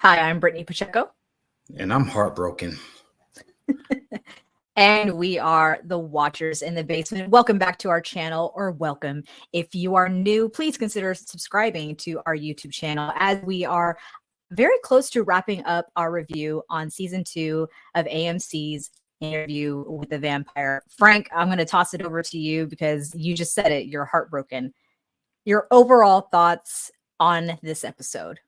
Hi, I'm Brittany Pacheco. And I'm heartbroken. And we are the Watchers in the Basement. Welcome back to our channel, or welcome. If you are new, please consider subscribing to our YouTube channel as we are very close to wrapping up our review on season 2 of AMC's Interview with the Vampire. Frank, I'm going to toss it over to you because you just said it. You're heartbroken. Your overall thoughts on this episode?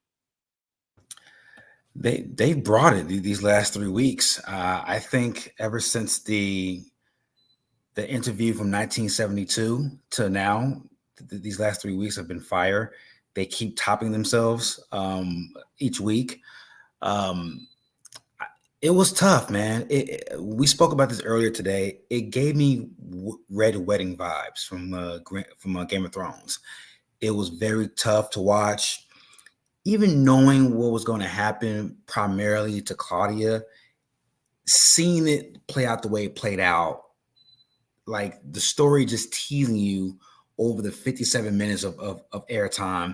They brought it these last 3 weeks. I think ever since the interview from 1972 to now, these last 3 weeks have been fire. They keep topping themselves each week. It was tough, man. We spoke about this earlier today. It gave me Red Wedding vibes from Game of Thrones. It was very tough to watch. Even knowing what was going to happen primarily to Claudia, seeing it play out the way it played out, like the story just teasing you over the 57 minutes of airtime,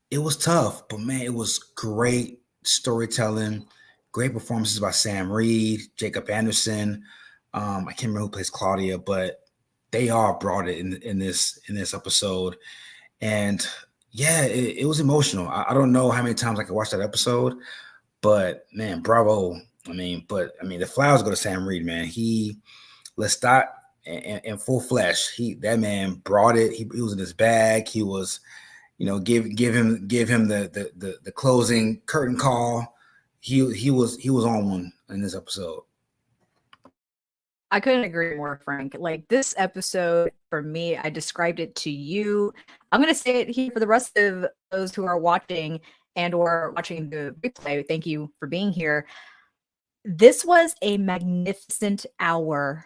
it was tough. But man, it was great storytelling, great performances by Sam Reid, Jacob Anderson. I can't remember who plays Claudia, but they all brought it in this episode. And yeah, it was emotional. I don't know how many times I could watch that episode, but man, bravo. The flowers go to Sam Reid, man. Lestat in full flesh. That man brought it. He was in his bag. He was, give him the closing curtain call. He was on one in this episode. I couldn't agree more, Frank. Like, this episode, for me, I described it to you. I'm going to say it here for the rest of those who are watching and or watching the replay. Thank you for being here. This was a magnificent hour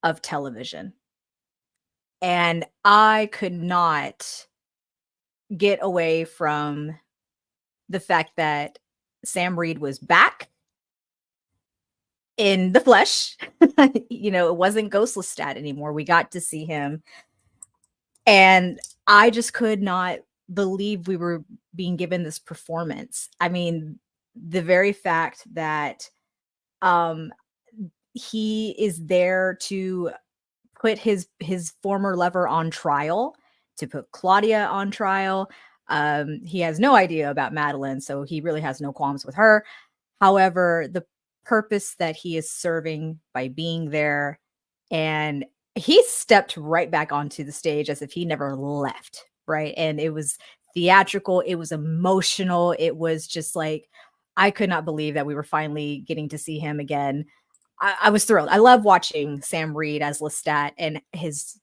of television. And I could not get away from the fact that Sam Reid was back in the flesh. It wasn't Ghost Lestat anymore. We got to see him. And I just could not believe we were being given this performance. I mean, the very fact that he is there to put his former lover on trial, to put Claudia on trial. He has no idea about Madeline, so he really has no qualms with her. However, the purpose that he is serving by being there, and he stepped right back onto the stage as if he never left, right? And it was theatrical, it was emotional, it was just like, I could not believe that we were finally getting to see him again. I was thrilled. I love watching Sam Reid as Lestat and his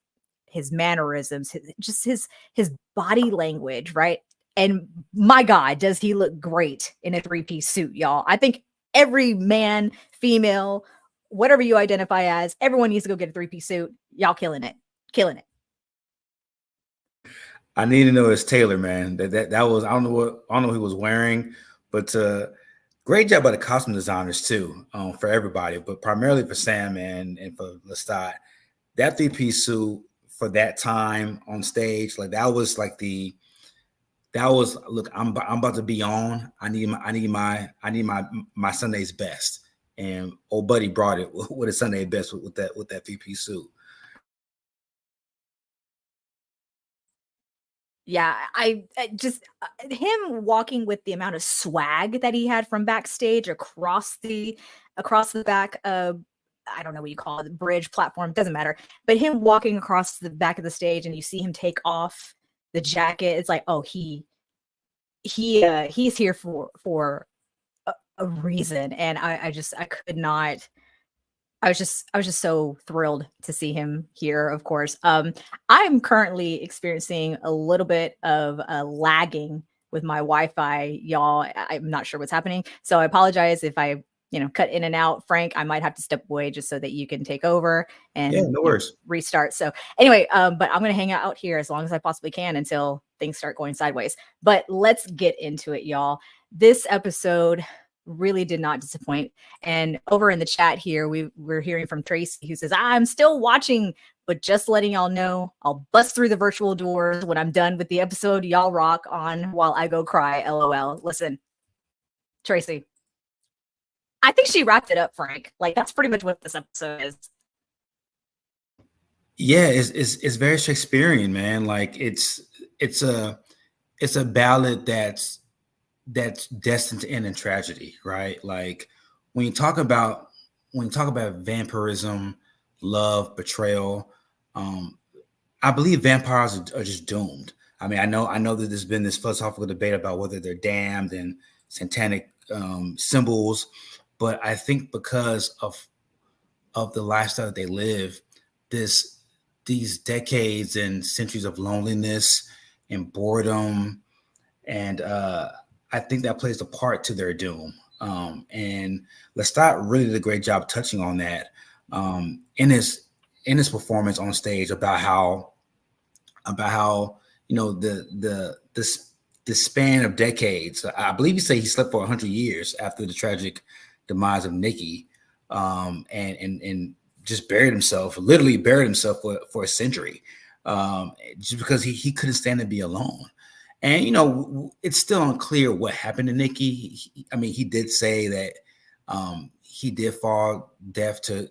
mannerisms, his body language, right? And my God, does he look great in a 3-piece suit, y'all. I think every man, female, whatever you identify as, everyone needs to go get a 3-piece suit. Y'all killing it. Killing it. I need to know it's Taylor, man. That was, I don't know what he was wearing, but great job by the costume designers too, for everybody, but primarily for Sam and for Lestat. That 3-piece suit for that time on stage, like that was look, I'm about to be on. I need my Sunday's best, and old buddy brought it with a Sunday best with that 3-piece suit. Yeah, I just him walking with the amount of swag that he had from backstage across the back of, I don't know what you call it, bridge, platform, doesn't matter. But him walking across the back of the stage and you see him take off the jacket, it's like, oh, he's here for a reason. And I could not. I was just so thrilled to see him here, of course. I'm currently experiencing a little bit of lagging with my Wi-Fi, y'all. I'm not sure what's happening. So I apologize if I, cut in and out. Frank, I might have to step away just so that you can take over and no worries. Restart. So anyway, but I'm going to hang out here as long as I possibly can until things start going sideways. But let's get into it, y'all. This episode really did not disappoint. And over in the chat here, we're hearing from Tracy, who says, I'm still watching, but just letting y'all know, I'll bust through the virtual doors when I'm done with the episode. Y'all rock on while I go cry, LOL. Listen, Tracy. I think she wrapped it up, Frank. Like, that's pretty much what this episode is. Yeah, it's very Shakespearean, man. Like it's a ballad that's destined to end in tragedy, right? Like when you talk about vampirism, love, betrayal, um, I believe vampires are just doomed. I mean, I know that there's been this philosophical debate about whether they're damned and satanic symbols, but I think because of the lifestyle that they live, this these decades and centuries of loneliness and boredom, and I think that plays a part to their doom. And Lestat really did a great job touching on that in his performance on stage about how the span of decades. I believe he said he slept for 100 years after the tragic demise of Nikki, and just literally buried himself for a century, just because he couldn't stand to be alone. And it's still unclear what happened to Nikki. I mean, he did say that he did fall deaf to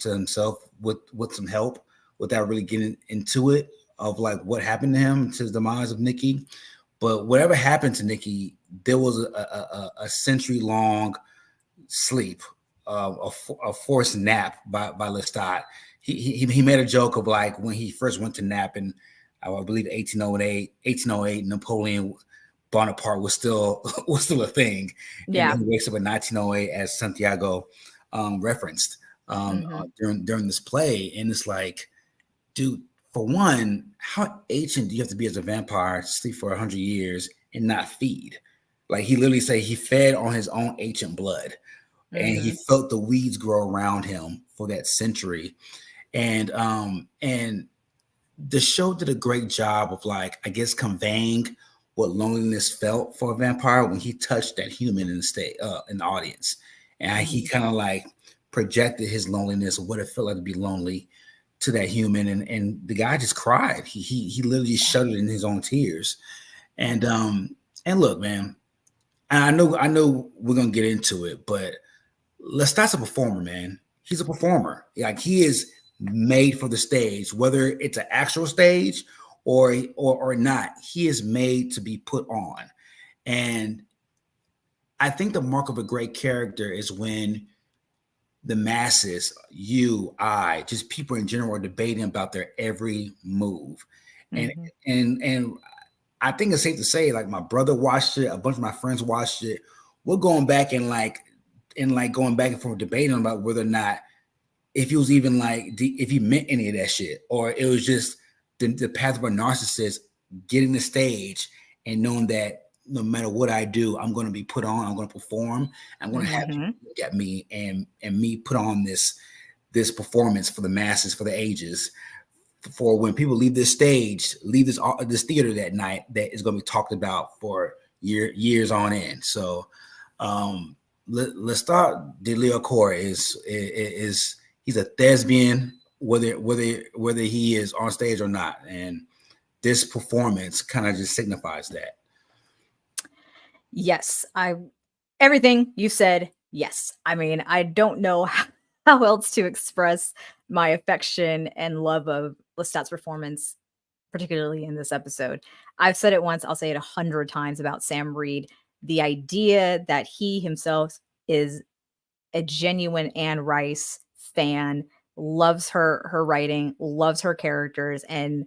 himself with some help, without really getting into it of like what happened to him, to the demise of Nikki. But whatever happened to Nikki, there was a century long sleep, a forced nap by Lestat. He made a joke of like when he first went to nap in, I believe 1808, Napoleon Bonaparte was still a thing. Yeah. And he wakes up in 1908, as Santiago referenced during this play. And it's like, dude, for one, how ancient do you have to be as a vampire to sleep for 100 years and not feed? Like he literally said he fed on his own ancient blood, and he felt the weeds grow around him for that century. And the show did a great job of, like, I guess, conveying what loneliness felt for a vampire when he touched that human in the audience. And he kind of like projected his loneliness, what it felt like to be lonely, to that human. And the guy just cried. He literally shuddered in his own tears. And look, man, I know we're gonna get into it, but Lestat's a performer, man. He's a performer. Like, he is made for the stage, whether it's an actual stage or not. He is made to be put on. And I think the mark of a great character is when the masses, you, I, just people in general, are debating about their every move. And I think it's safe to say, like, my brother watched it, a bunch of my friends watched it. We're going back and going back and forth debating about whether or not, if he was even like, if he meant any of that shit, or it was just the path of a narcissist getting the stage and knowing that no matter what I do, I'm going to be put on, I'm going to perform, I'm going to have people look at me and me put on this performance for the masses, for the ages, for when people leave this stage, leave this theater that night, that is going to be talked about for years on end. So Lestat de Leocourt is he's a thespian, whether he is on stage or not, and this performance kind of just signifies that. Yes, everything you said. Yes, I mean, I don't know how else to express my affection and love of Lestat's performance, particularly in this episode. I've said it once, I'll say it 100 times about Sam Reid. The idea that he himself is a genuine Anne Rice fan, loves her writing, loves her characters, and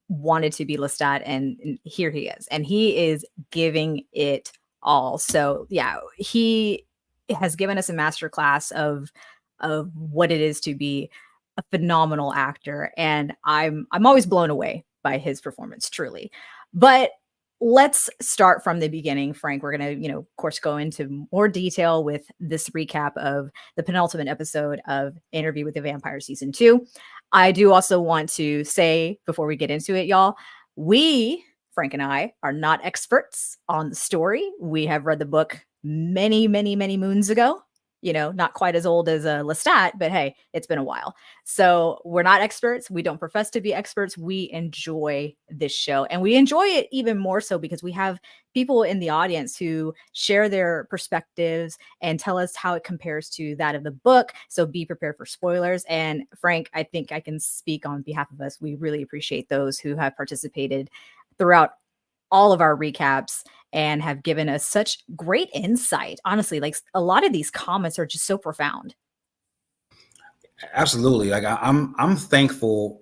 wanted to be Lestat, and here he is. And he is giving it all. So yeah, he has given us a masterclass of what it is to be a phenomenal actor. And I'm always blown away by his performance, truly. But let's start from the beginning, Frank. We're going to, of course, go into more detail with this recap of the penultimate episode of Interview with the Vampire Season 2. I do also want to say, before we get into it, y'all, Frank and I, are not experts on the story. We have read the book many, many, many moons ago. not quite as old as Lestat, but hey, it's been a while. So we're not experts. We don't profess to be experts. We enjoy this show, and we enjoy it even more so because we have people in the audience who share their perspectives and tell us how it compares to that of the book. So be prepared for spoilers. And Frank, I think I can speak on behalf of us. We really appreciate those who have participated throughout all of our recaps and have given us such great insight. Honestly, like a lot of these comments are just so profound. Absolutely. Like I'm thankful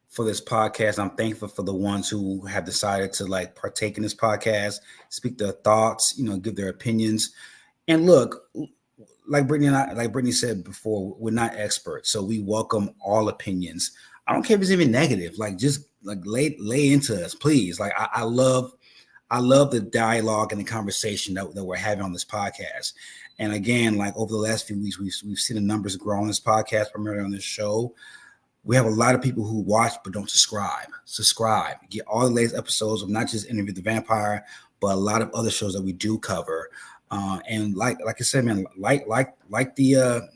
for this podcast. I'm thankful for the ones who have decided to like partake in this podcast, speak their thoughts, give their opinions. And look, like Brittany said before, we're not experts, so we welcome all opinions. I don't care if it's even negative. Like just like lay into us, please. Like I love the dialogue and the conversation that we're having on this podcast. And again, like over the last few weeks, we've seen the numbers grow on this podcast, primarily on this show. We have a lot of people who watch but don't subscribe. Subscribe. Get all the latest episodes of not just Interview the Vampire, but a lot of other shows that we do cover. And like I said, man, like the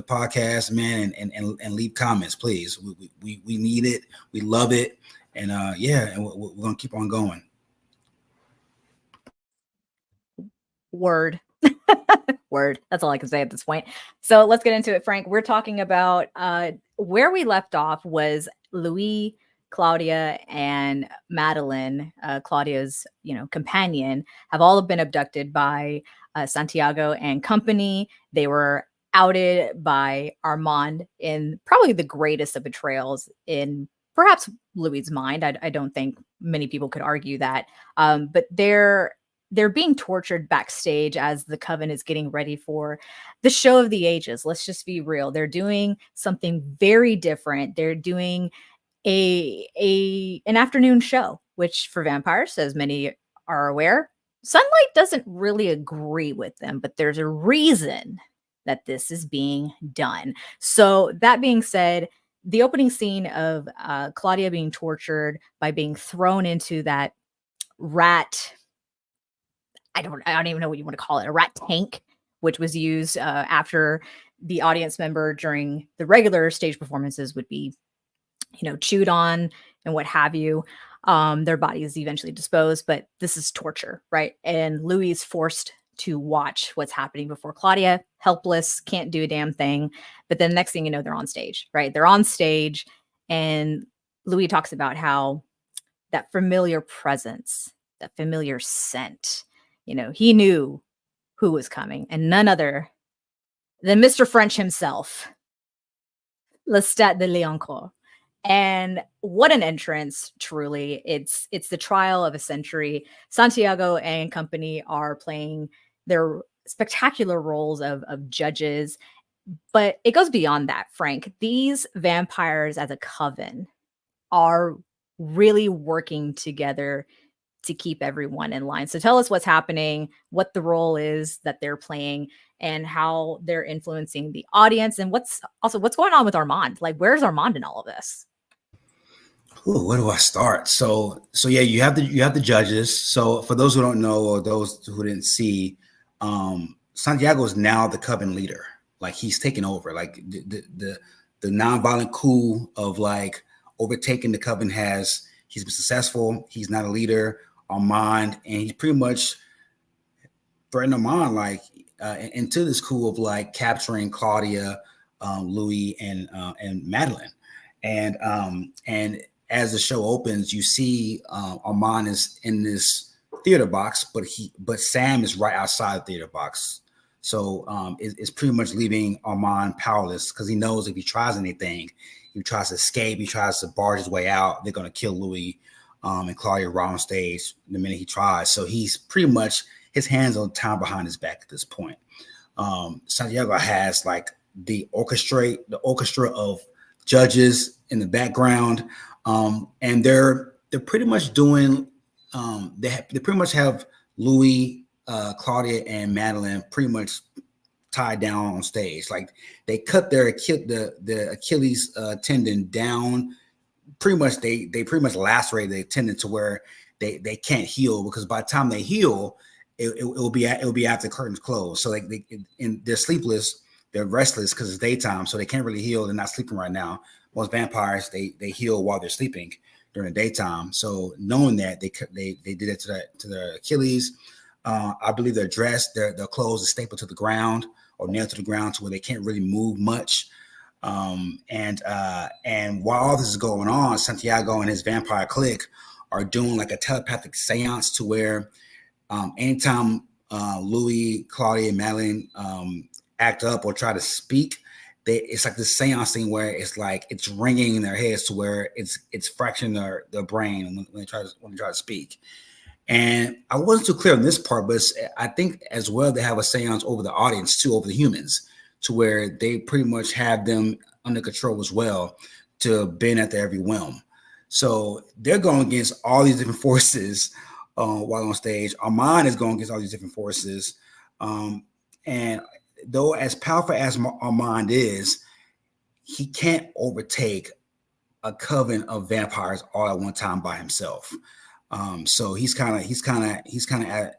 podcast, man, and leave comments, please. We need it. We love it, and and we're gonna keep on going. Word. Word. That's all I can say at this point. So let's get into it, Frank. We're talking about where we left off was Louis, Claudia, and Madeline, Claudia's companion, have all been abducted by Santiago and company. They were outed by Armand in probably the greatest of betrayals in perhaps Louis's mind. I don't think many people could argue that. But they're being tortured backstage as the coven is getting ready for the show of the ages. Let's just be real. They're doing something very different. They're doing an afternoon show, which for vampires, as many are aware, sunlight doesn't really agree with them, but there's a reason that this is being done. So that being said, the opening scene of Claudia being tortured by being thrown into that rat, I don't even know what you want to call it, a rat tank, which was used after the audience member during the regular stage performances would be, chewed on and what have you. Their body is eventually disposed, but this is torture, right? And Louis is forced to watch what's happening before Claudia, helpless, can't do a damn thing. But then next thing you know, they're on stage, right? They're on stage, and Louis talks about how that familiar presence, that familiar scent, he knew who was coming, and none other than Mr. French himself, Lestat de Leoncourt. And what an entrance, truly. It's the trial of a century. Santiago and company are playing their spectacular roles of judges. But it goes beyond that, Frank. These vampires as a coven are really working together to keep everyone in line. So tell us what's happening, what the role is that they're playing, and how they're influencing the audience, and what's going on with Armand. Like, where's Armand in all of this? Ooh, where do I start? So yeah, you have the judges. So for those who don't know, or those who didn't see, Santiago is now the coven leader. Like, he's taken over. Like the nonviolent coup of like overtaking the coven he's been successful. He's not a leader. Armand, and he's pretty much threatened Armand like into this coup of like capturing Claudia, Louis, and Madeline, and as the show opens, you see Armand is in this theater box, but Sam is right outside the theater box. So it's pretty much leaving Armand powerless, because he knows if he tries anything, he tries to escape, he tries to barge his way out, they're going to kill Louis and Claudia right on stage the minute he tries. So he's pretty much, his hands are tied behind his back at this point. Santiago has like the orchestra of judges in the background, and they're pretty much doing. They pretty much have Louis, Claudia, and Madeline pretty much tied down on stage. Like, they cut the Achilles tendon down. Pretty much they pretty much lacerated the tendon to where they can't heal, because by the time they heal, it will be after curtains close. So like they're sleepless, they're restless because it's daytime, so they can't really heal. They're not sleeping right now. Most vampires they heal while they're sleeping during the daytime. So knowing that they did it to their Achilles. I believe their dress, their clothes are stapled to the ground or nailed to the ground to where they can't really move much. And while all this is going on, Santiago and his vampire clique are doing like a telepathic seance to where anytime Louis, Claudia, and Madeline act up or try to speak, it's like this seance thing where it's like it's ringing in their heads to where it's fracturing their brain when they try to speak. And I wasn't too clear on this part, but I think as well they have a seance over the audience too, over the humans, to where they pretty much have them under control as well to bend at their every whim. So they're going against all these different forces while on stage. Armand is going against all these different forces. And though as powerful as Armand is, he can't overtake a coven of vampires all at one time by himself. So he's kind of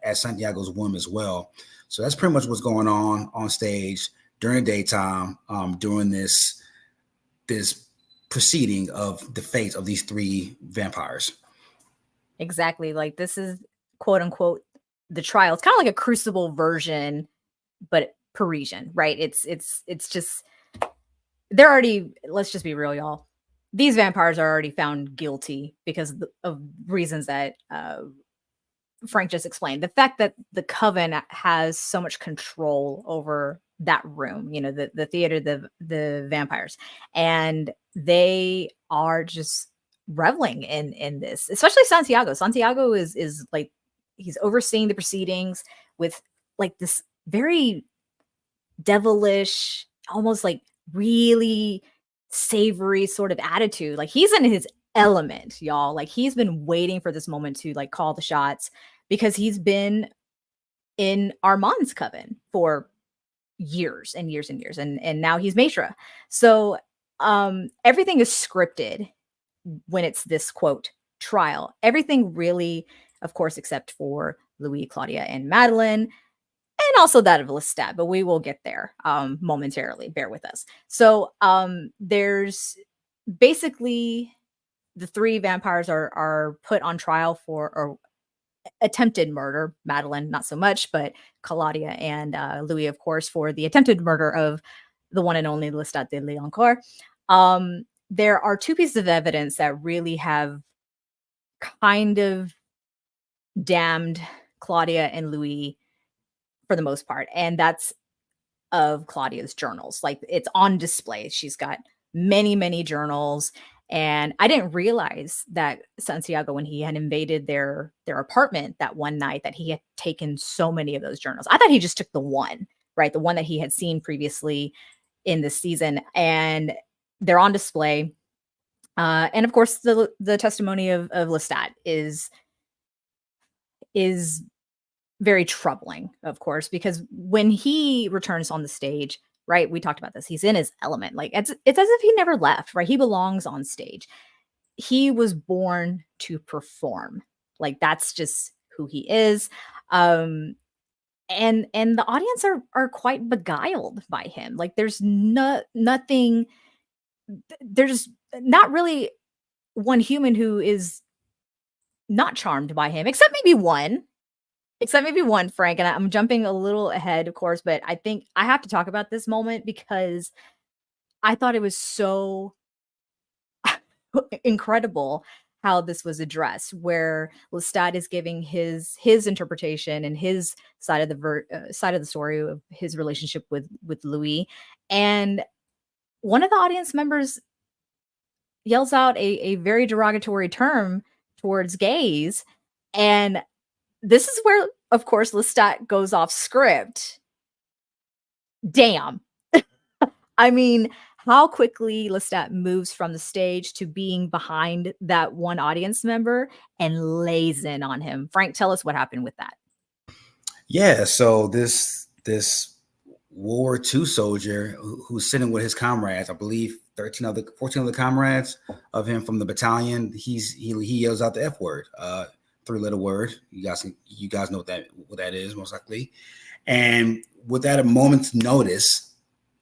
at Santiago's whim as well. So that's pretty much what's going on stage during the daytime, during this proceeding of the fate of these three vampires. Exactly. Like this is quote unquote the trial. It's kind of like a Crucible version, but Parisian, right? It's just they're already. Let's just be real, y'all. These vampires are already found guilty because of reasons that Frank just explained. The fact that the coven has so much control over that room, you know, the theater, the vampires, and they are just reveling in this, especially Santiago. Santiago is like he's overseeing the proceedings with like this very devilish, almost like really savory sort of attitude. Like he's in his element, y'all. Like he's been waiting for this moment to like call the shots because he's been in Armand's coven for years and years and years, and now he's Maitra. So everything is scripted when it's this quote trial. Everything really, of course, except for Louis, Claudia, and Madeline, and also that of Lestat, but we will get there momentarily. Bear with us. So there's basically the three vampires are put on trial for attempted murder. Madeline, not so much, but Claudia and Louis, of course, for the attempted murder of the one and only Lestat de Leoncourt. There are two pieces of evidence that really have kind of damned Claudia and Louis for the most part, and that's of Claudia's journals. Like it's on display. She's got many journals. And I didn't realize that Santiago, when he had invaded their apartment that one night, that he had taken so many of those journals. I thought he just took the one, right? The one that he had seen previously in this season. And they're on display. And of course, the testimony of Lestat is very troubling, of course, because when he returns on the stage, right, we talked about this, he's in his element. Like it's as if he never left, right? He belongs on stage. He was born to perform. Like that's just who he is. And the audience are quite beguiled by him. Like there's nothing, there's not really one human who is not charmed by him, except maybe one, Frank. And I'm jumping a little ahead, of course, but I think I have to talk about this moment because I thought it was so incredible how this was addressed, where Lestat is giving his interpretation and his side of the story of his relationship with Louis, and one of the audience members yells out a very derogatory term towards gays, and this is where, of course, Lestat goes off script. Damn. I mean, how quickly Lestat moves from the stage to being behind that one audience member and lays in on him. Frank, tell us what happened with that. Yeah, so this World War II soldier who's sitting with his comrades, I believe 14 other comrades of him from the battalion, he yells out the F word, three-letter word. You guys know what that is most likely. And without a moment's notice,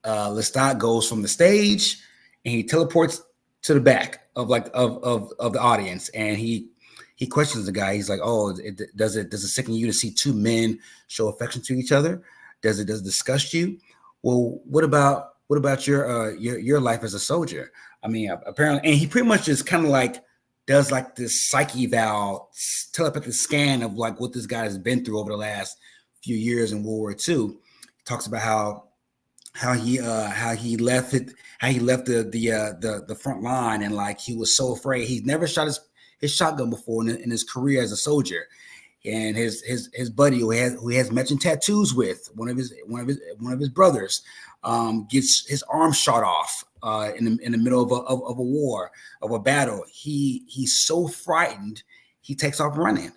Lestat goes from the stage and he teleports to the back of the audience, and he questions the guy. He's like, "Oh, does it sicken you to see two men show affection to each other? Does it disgust you? Well, what about your life as a soldier? I mean, apparently," and he pretty much just kind of like does like this psyche eval, telepathic scan of like what this guy has been through over the last few years in World War II. He talks about how he left the front line, and like he was so afraid. He's never shot his shotgun before in his career as a soldier. And his buddy who he has matching tattoos with, one of his brothers, gets his arm shot off in the middle of a war, of a battle. He's so frightened, he takes off running.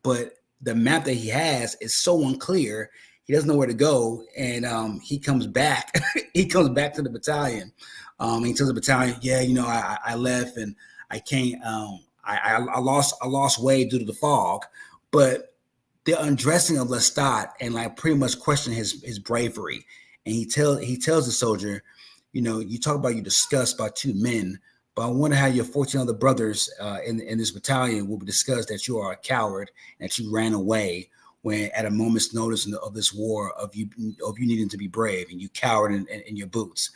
But the map that he has is so unclear. He doesn't know where to go, and he comes back. He comes back to the battalion. He tells the battalion, "Yeah, I left and I can't. I lost way due to the fog." But the undressing of Lestat and like pretty much question his bravery. And he tells the soldier, "You talk about you disgust by two men, but I wonder how your 14 other brothers in this battalion will be discussed that you are a coward and that you ran away when at a moment's notice of this war of you needing to be brave, and you cowered in your boots."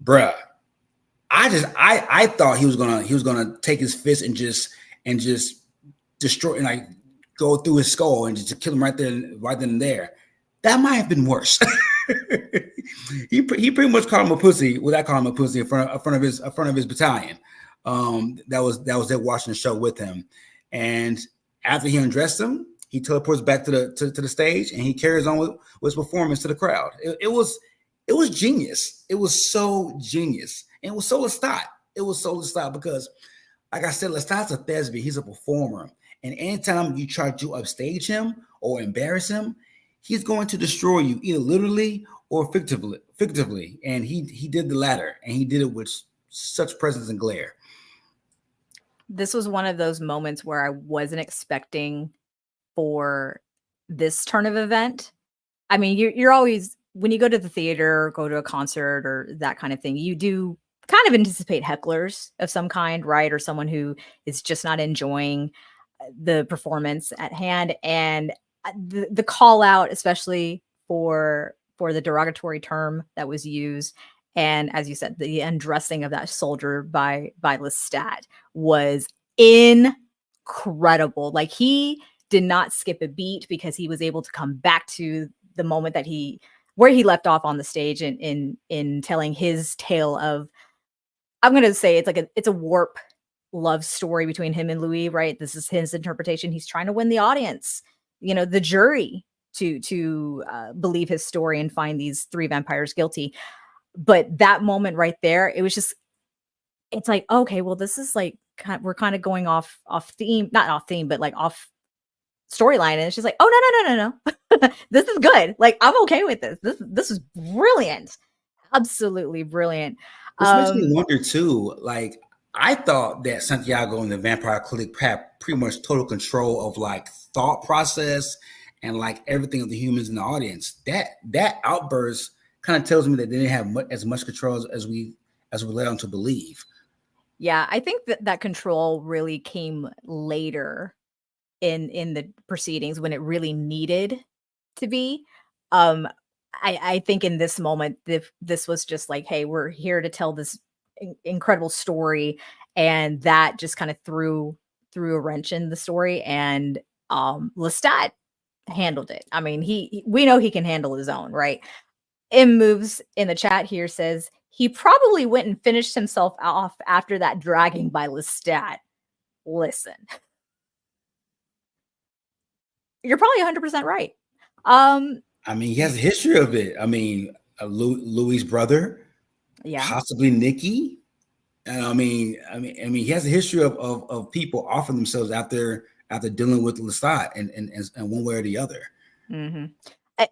Bruh, I thought he was gonna take his fist and just destroy and like go through his skull and just kill him right then and there. That might have been worse. He pretty much called him a pussy without calling him a pussy in front of his battalion. That was there watching the show with him. And after he undressed him, he teleports back to the stage and he carries on with his performance to the crowd. It was genius. It was so genius. And it was so Lestat because, like I said, Lestat's a thespian. He's a performer. And anytime you try to upstage him or embarrass him, he's going to destroy you either literally or fictively. And he did the latter, and he did it with such presence and glare. This was one of those moments where I wasn't expecting for this turn of event. I mean, you're always, when you go to the theater or go to a concert or that kind of thing, you do kind of anticipate hecklers of some kind, right? Or someone who is just not enjoying the performance at hand. And the call out, especially for the derogatory term that was used, and as you said, the undressing of that soldier by Lestat was incredible. Like, he did not skip a beat because he was able to come back to the moment that where he left off on the stage in telling his tale of, I'm going to say it's a warp love story between him and Louis, right? This is his interpretation. He's trying to win the audience, the jury to believe his story and find these three vampires guilty. But that moment right there, it's like, okay, well, this is like, we're kind of going off theme, not off theme, but like off storyline. And it's just like, oh, no. This is good. Like, I'm okay with this. This is brilliant. Absolutely brilliant. Which makes me wonder too, like, I thought that Santiago and the Vampire Clinic had pretty much total control of like thought process and like everything of the humans in the audience. That outburst kind of tells me that they didn't have as much control as we led on to believe. Yeah, I think that control really came later in the proceedings when it really needed to be. I think in this moment, this was just like, hey, we're here to tell this incredible story, and that just kind of threw a wrench in the story. And Lestat handled it. I mean, we know he can handle his own, right? M Moves in the chat here says he probably went and finished himself off after that dragging by Lestat. Listen, you're probably 100% right. I mean, he has a history of it. I mean, Louis' brother, yeah, possibly Nikki. I mean, he has a history of people offering themselves after dealing with Lestat and one way or the other. Mm-hmm.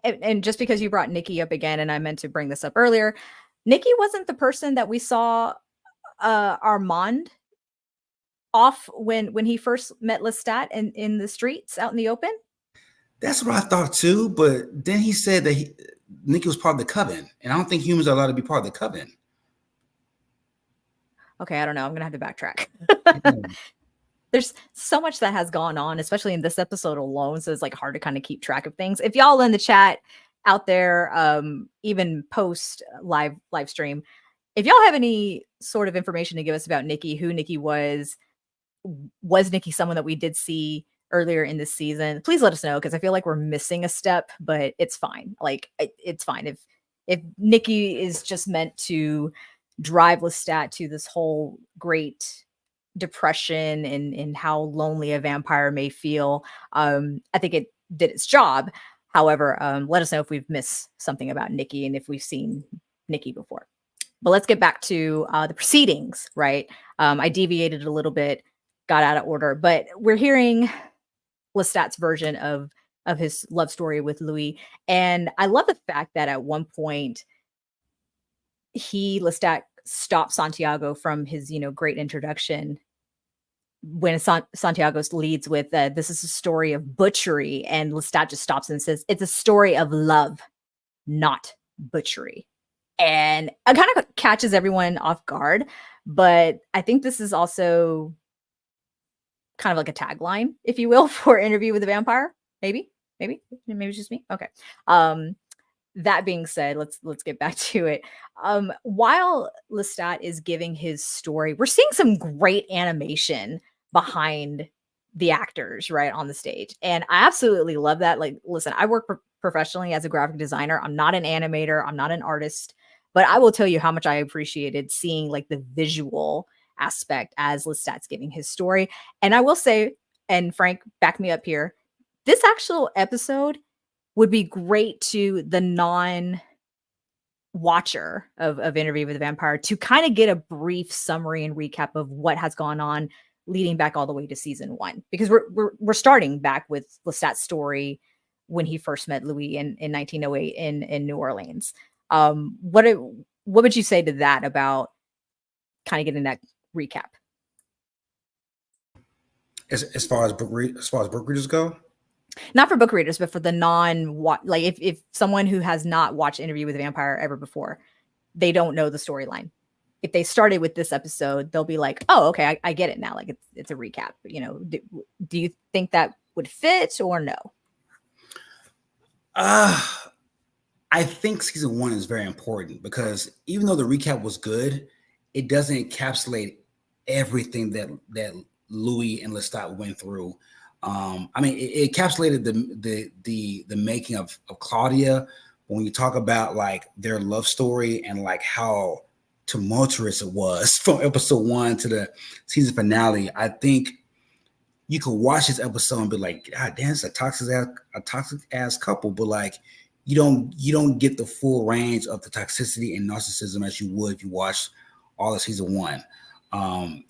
And just because you brought Nikki up again, and I meant to bring this up earlier, Nikki wasn't the person that we saw Armand off when he first met Lestat in the streets out in the open? That's what I thought too. But then he said that Nikki was part of the coven, and I don't think humans are allowed to be part of the coven. Okay, I don't know. I'm gonna have to backtrack. Yeah. There's so much that has gone on, especially in this episode alone. So it's like hard to kind of keep track of things. If y'all in the chat out there, even post live stream, if y'all have any sort of information to give us about Nikki, who Nikki was Nikki someone that we did see earlier in this season, please let us know, because I feel like we're missing a step, but it's fine. Like it's fine if Nikki is just meant to drive Lestat to this whole great depression and how lonely a vampire may feel. I think it did its job. However, let us know if we've missed something about Nikki and if we've seen Nikki before. But let's get back to the proceedings, right? I deviated a little bit, got out of order, but we're hearing Lestat's version of his love story with Louis. And I love the fact that at one point Lestat stopped Santiago from his, great introduction when Santiago leads with this is a story of butchery, and Lestat just stops and says it's a story of love, not butchery. And it kind of catches everyone off guard, but I think this is also kind of like a tagline, if you will, for Interview with the Vampire. Maybe it's just me. Okay. That being said, let's get back to it. While Lestat is giving his story, we're seeing some great animation behind the actors right on the stage, and I absolutely love that. Like, listen, I work professionally as a graphic designer. I'm not an animator, I'm not an artist, but I will tell you how much I appreciated seeing like the visual aspect as Lestat's giving his story. And I will say, and Frank, back me up here, this actual episode would be great to the non-watcher of Interview with the Vampire to kind of get a brief summary and recap of what has gone on leading back all the way to season 1, because we're starting back with Lestat's story when he first met Louis in 1908 in New Orleans. What would you say to that about kind of getting that recap? As far as book readers go? Not for book readers, but for the like if someone who has not watched Interview with a Vampire ever before, they don't know the storyline. If they started with this episode, they'll be like, "Oh, okay, I get it now." Like it's a recap. Do you think that would fit or no? I think season 1 is very important, because even though the recap was good, it doesn't encapsulate everything that Louis and Lestat went through. I mean, it encapsulated the making of Claudia. When you talk about like their love story and like how tumultuous it was from episode 1 to the season finale, I think you could watch this episode and be like, God damn, it's a toxic ass couple, but like you don't get the full range of the toxicity and narcissism as you would if you watched all of season 1.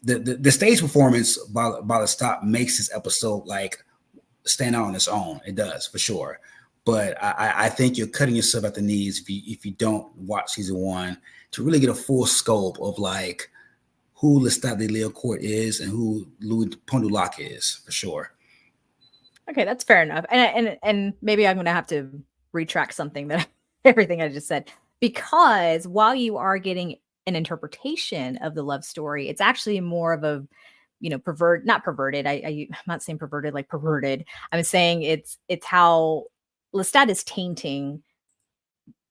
The stage performance by Lestat makes this episode like stand out on its own. It does, for sure. But I think you're cutting yourself at the knees if you don't watch season 1 to really get a full scope of like who Lestat de Leaucourt is and who Louis Pont du Lac is, for sure. Okay, that's fair enough. And maybe I'm going to have to retract something that everything I just said, because while you are getting an interpretation of the love story, it's actually more of a not perverted. I'm not saying perverted like perverted. I'm saying it's how Lestat is tainting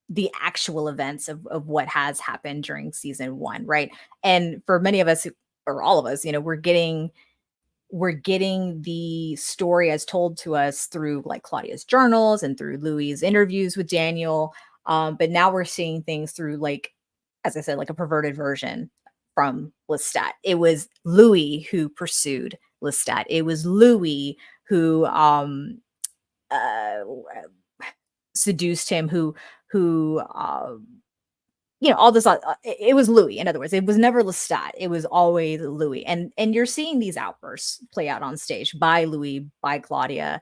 the actual events of what has happened during season 1, right? And for many of us, or all of us, we're getting the story as told to us through like Claudia's journals and through Louis's interviews with Daniel. But now we're seeing things through, like, as I said, like a perverted version from Lestat. It was Louis who pursued Lestat. It was Louis who seduced him, who all this. It was Louis. In other words, it was never Lestat. It was always Louis. And you're seeing these outbursts play out on stage by Louis, by Claudia,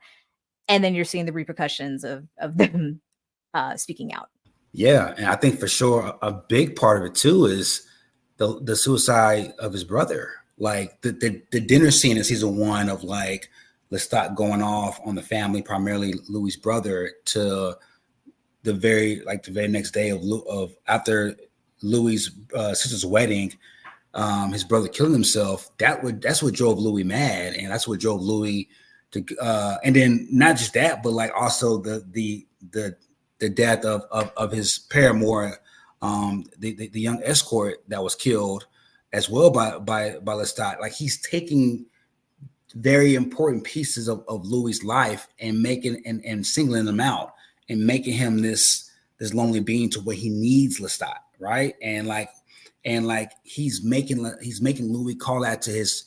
and then you're seeing the repercussions of them speaking out. Yeah, and I think for sure a big part of it too is the suicide of his brother. Like the dinner scene in season 1 of like Lestat going off on the family, primarily Louis' brother, to the very next day of after Louis' sister's wedding, his brother killing himself. That's what drove Louis mad, and that's what drove Louis to. And then not just that, but like also the death of his paramour, the young escort that was killed as well by Lestat. Like he's taking very important pieces of Louis' life and making and singling them out and making him this lonely being to where he needs Lestat, right? And he's making Louis call out to his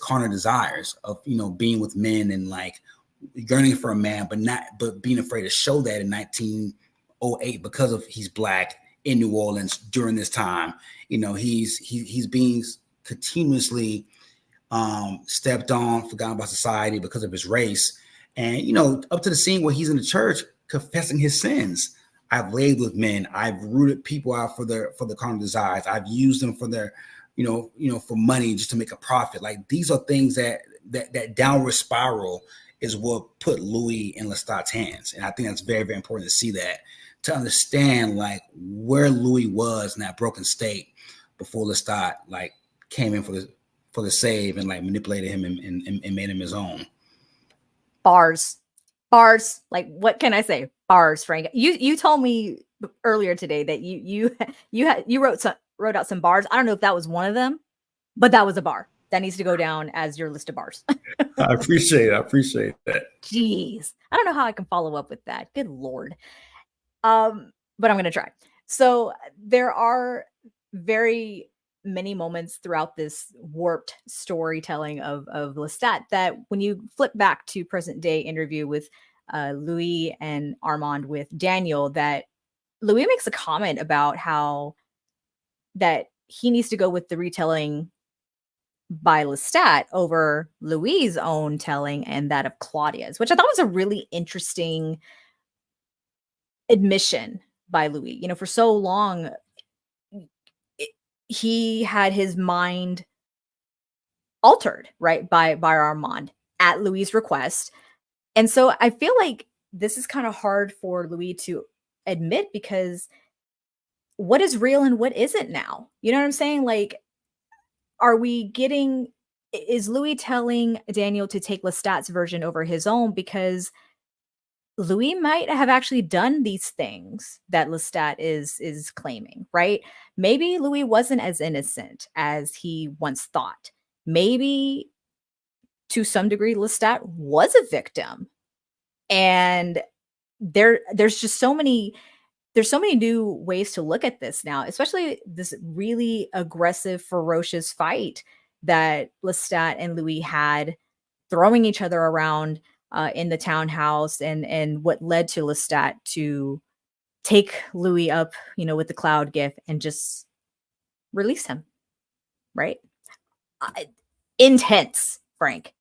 carnal desires of, you know, being with men and like yearning for a man, but being afraid to show that in 1908 because of he's black in New Orleans during this time. You know, he's being continuously stepped on, forgotten by society because of his race. And, you know, up to the scene where he's in the church confessing his sins. I've laid with men. I've rooted people out for their carnal desires. I've used them for their, you know, for money just to make a profit. Like these are things that downward spiral is what put Louis in Lestat's hands. And I think that's very, very important to see that, to understand like where Louis was in that broken state before Lestat like came in for the save and like manipulated him and made him his own. Bars. Like, what can I say? Bars, Frank. You told me earlier today that you wrote out some bars. I don't know if that was one of them, but that was a bar that needs to go down as your list of bars. I appreciate that. Jeez, I don't know how I can follow up with that. Good Lord. But I'm gonna try. So there are very many moments throughout this warped storytelling of Lestat that when you flip back to present day interview with Louis and Armand with Daniel, that Louis makes a comment about how that he needs to go with the retelling by Lestat over Louis' own telling and that of Claudia's, which I thought was a really interesting admission by Louis. You know, for so long, he had his mind altered, right, by Armand at Louis' request. And so I feel like this is kind of hard for Louis to admit, because what is real and what isn't now? You know what I'm saying? Like, is Louis telling Daniel to take Lestat's version over his own because Louis might have actually done these things that Lestat is claiming, right? Maybe Louis wasn't as innocent as he once thought. Maybe to some degree Lestat was a victim. And there's so many new ways to look at this now, especially this really aggressive, ferocious fight that Lestat and Louis had, throwing each other around in the townhouse, and what led to Lestat to take Louis up, you know, with the cloud gift and just release him, right? Intense, Frank.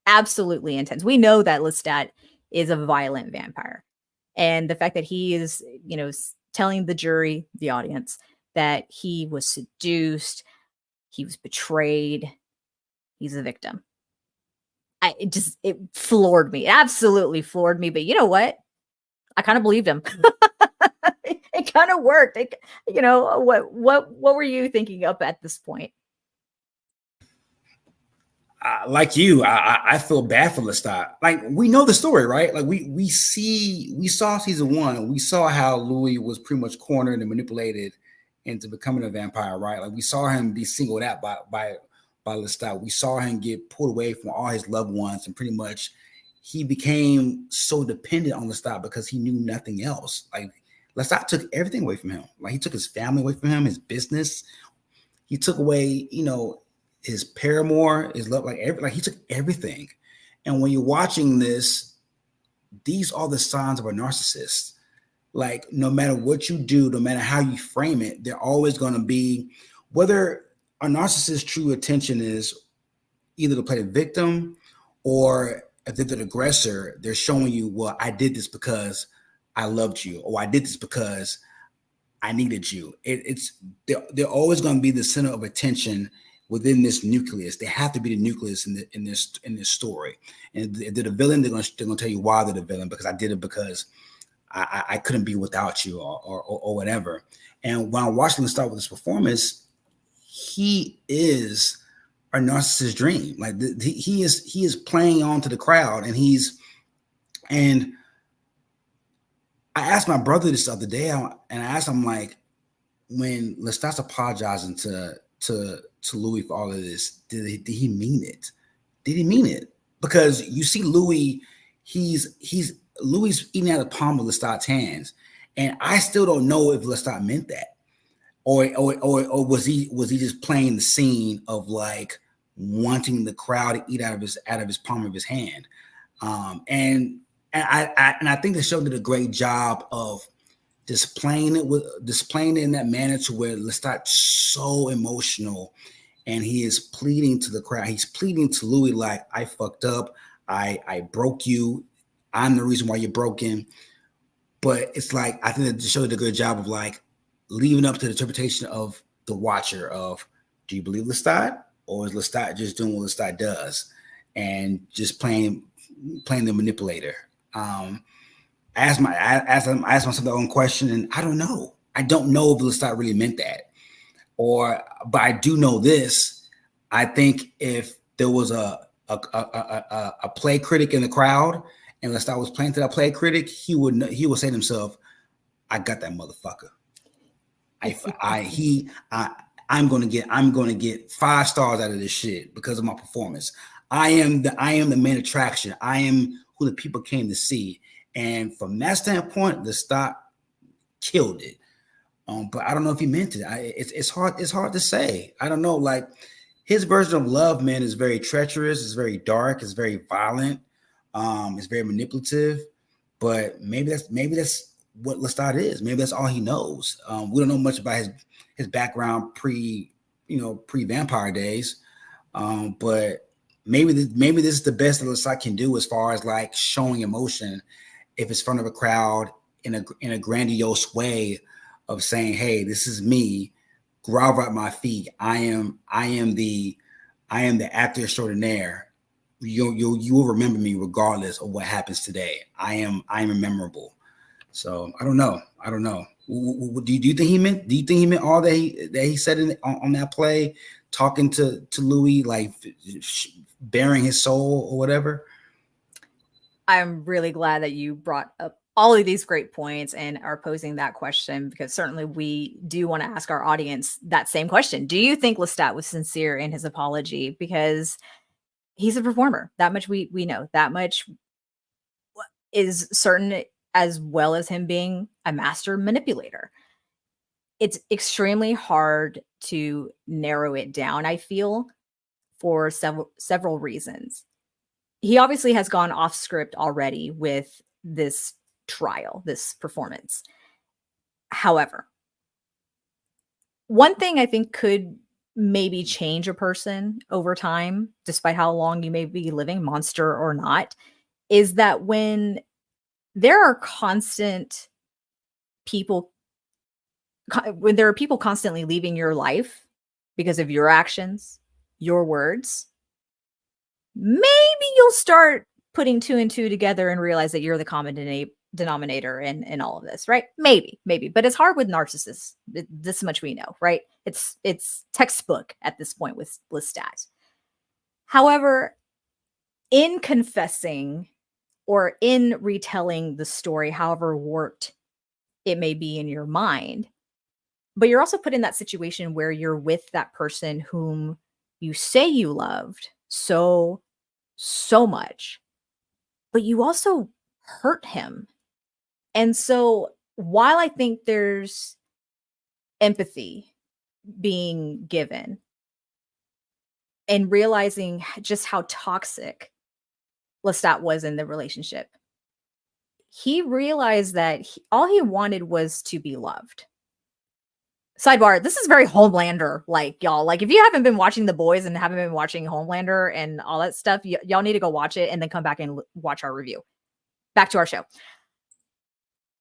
Absolutely intense. We know that Lestat is a violent vampire. And the fact that he is, you know, telling the jury, the audience, that he was seduced, he was betrayed, he's a victim. It floored me. It absolutely floored me. But you know what? I kind of believed him. It kind of worked. You know, what were you thinking up at this point? Like you, I feel bad for Lestat. Like, we know the story, right? Like we saw season 1, and we saw how Louis was pretty much cornered and manipulated into becoming a vampire, right? Like we saw him be singled out by Lestat. We saw him get pulled away from all his loved ones, and pretty much he became so dependent on Lestat because he knew nothing else. Like Lestat took everything away from him. Like he took his family away from him, his business. He took away, you know, his paramour, his love, like he took everything. And when you're watching this, these are the signs of a narcissist. Like, no matter what you do, no matter how you frame it, they're always going to be, whether a narcissist's true intention is either to play the victim, or if they're the aggressor, they're showing you, well, I did this because I loved you, or I did this because I needed you. They're always going to be the center of attention within this nucleus. They have to be the nucleus in this story. And if they're the villain, they're gonna tell you why they're the villain, because I did it because I couldn't be without you or whatever. And when I watched him start with this performance, he is a narcissist's dream. Like he is playing on to the crowd, and I asked my brother this the other day, and I asked him, like, when Lestat's apologizing to Louis for all of this, did he mean it? Did he mean it? Because you see Louis, Louis eating out of the palm of Lestat's hands, and I still don't know if Lestat meant that, or was he just playing the scene of like wanting the crowd to eat out of his palm of his hand, and I think the show did a great job of displaying it in that manner to where Lestat's so emotional, and he is pleading to the crowd. He's pleading to Louis like, I fucked up. I broke you. I'm the reason why you're broken. But it's like, I think that the show did a good job of like leaving up to the interpretation of the watcher of, do you believe Lestat, or is Lestat just doing what Lestat does and just playing the manipulator? I asked myself the own question, and I don't know. I don't know if Lestat really meant that, but I do know this. I think if there was a play critic in the crowd, and Lestat was playing to that play critic, he would say to himself, "I got that motherfucker. I'm gonna get 5 stars out of this shit because of my performance. I am the main attraction. I am who the people came to see." And from that standpoint, Lestat killed it. But I don't know if he meant it. It's hard to say. I don't know. Like, his version of love, man, is very treacherous. It's very dark. It's very violent. It's very manipulative. But maybe that's what Lestat is. Maybe that's all he knows. We don't know much about his background pre vampire days. But maybe this is the best that Lestat can do as far as like showing emotion, if it's in front of a crowd in a grandiose way of saying, "Hey, this is me. Grovel at my feet. I am the actor extraordinaire. You will remember me regardless of what happens today. I am memorable." So I don't know. Do you think he meant all that he said on that play, talking to Louis, like bearing his soul or whatever? I'm really glad that you brought up all of these great points and are posing that question, because certainly we do want to ask our audience that same question. Do you think Lestat was sincere in his apology? Because he's a performer. That much we know. That much is certain, as well as him being a master manipulator. It's extremely hard to narrow it down, I feel, for several reasons. He obviously has gone off script already with this trial, this performance. However, one thing I think could maybe change a person over time, despite how long you may be living, monster or not, is that when there are people constantly leaving your life because of your actions, your words, maybe you'll start putting 2 and 2 together and realize that you're the common denominator in all of this, right? Maybe, but it's hard with narcissists. This much we know, right? It's textbook at this point with Lestat. However, in confessing or in retelling the story, however warped it may be in your mind, but you're also put in that situation where you're with that person whom you say you loved so much, but you also hurt him. And so while I think there's empathy being given and realizing just how toxic Lestat was in the relationship, he realized that all he wanted was to be loved. Sidebar, this is very Homelander, like, y'all. Like, if you haven't been watching The Boys and haven't been watching Homelander and all that stuff, y'all need to go watch it and then come back and watch our review. Back to our show.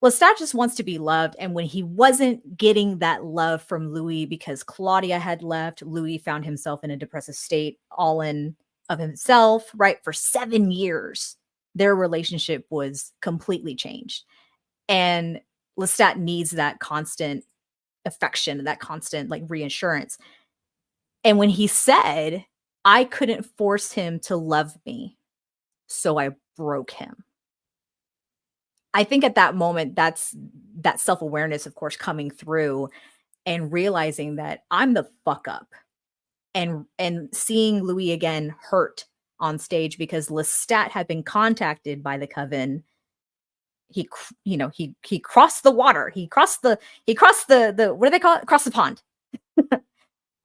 Lestat just wants to be loved. And when he wasn't getting that love from Louis because Claudia had left, Louis found himself in a depressive state, all in of himself, right? For 7 years, their relationship was completely changed. And Lestat needs that constant affection, that constant like reassurance. And when he said, I couldn't force him to love me, so I broke him. I think at that moment, that's that self-awareness, of course, coming through and realizing that I'm the fuck up, and seeing Louis again hurt on stage because Lestat had been contacted by the coven. He crossed the water. He crossed the what do they call it? Cross the pond.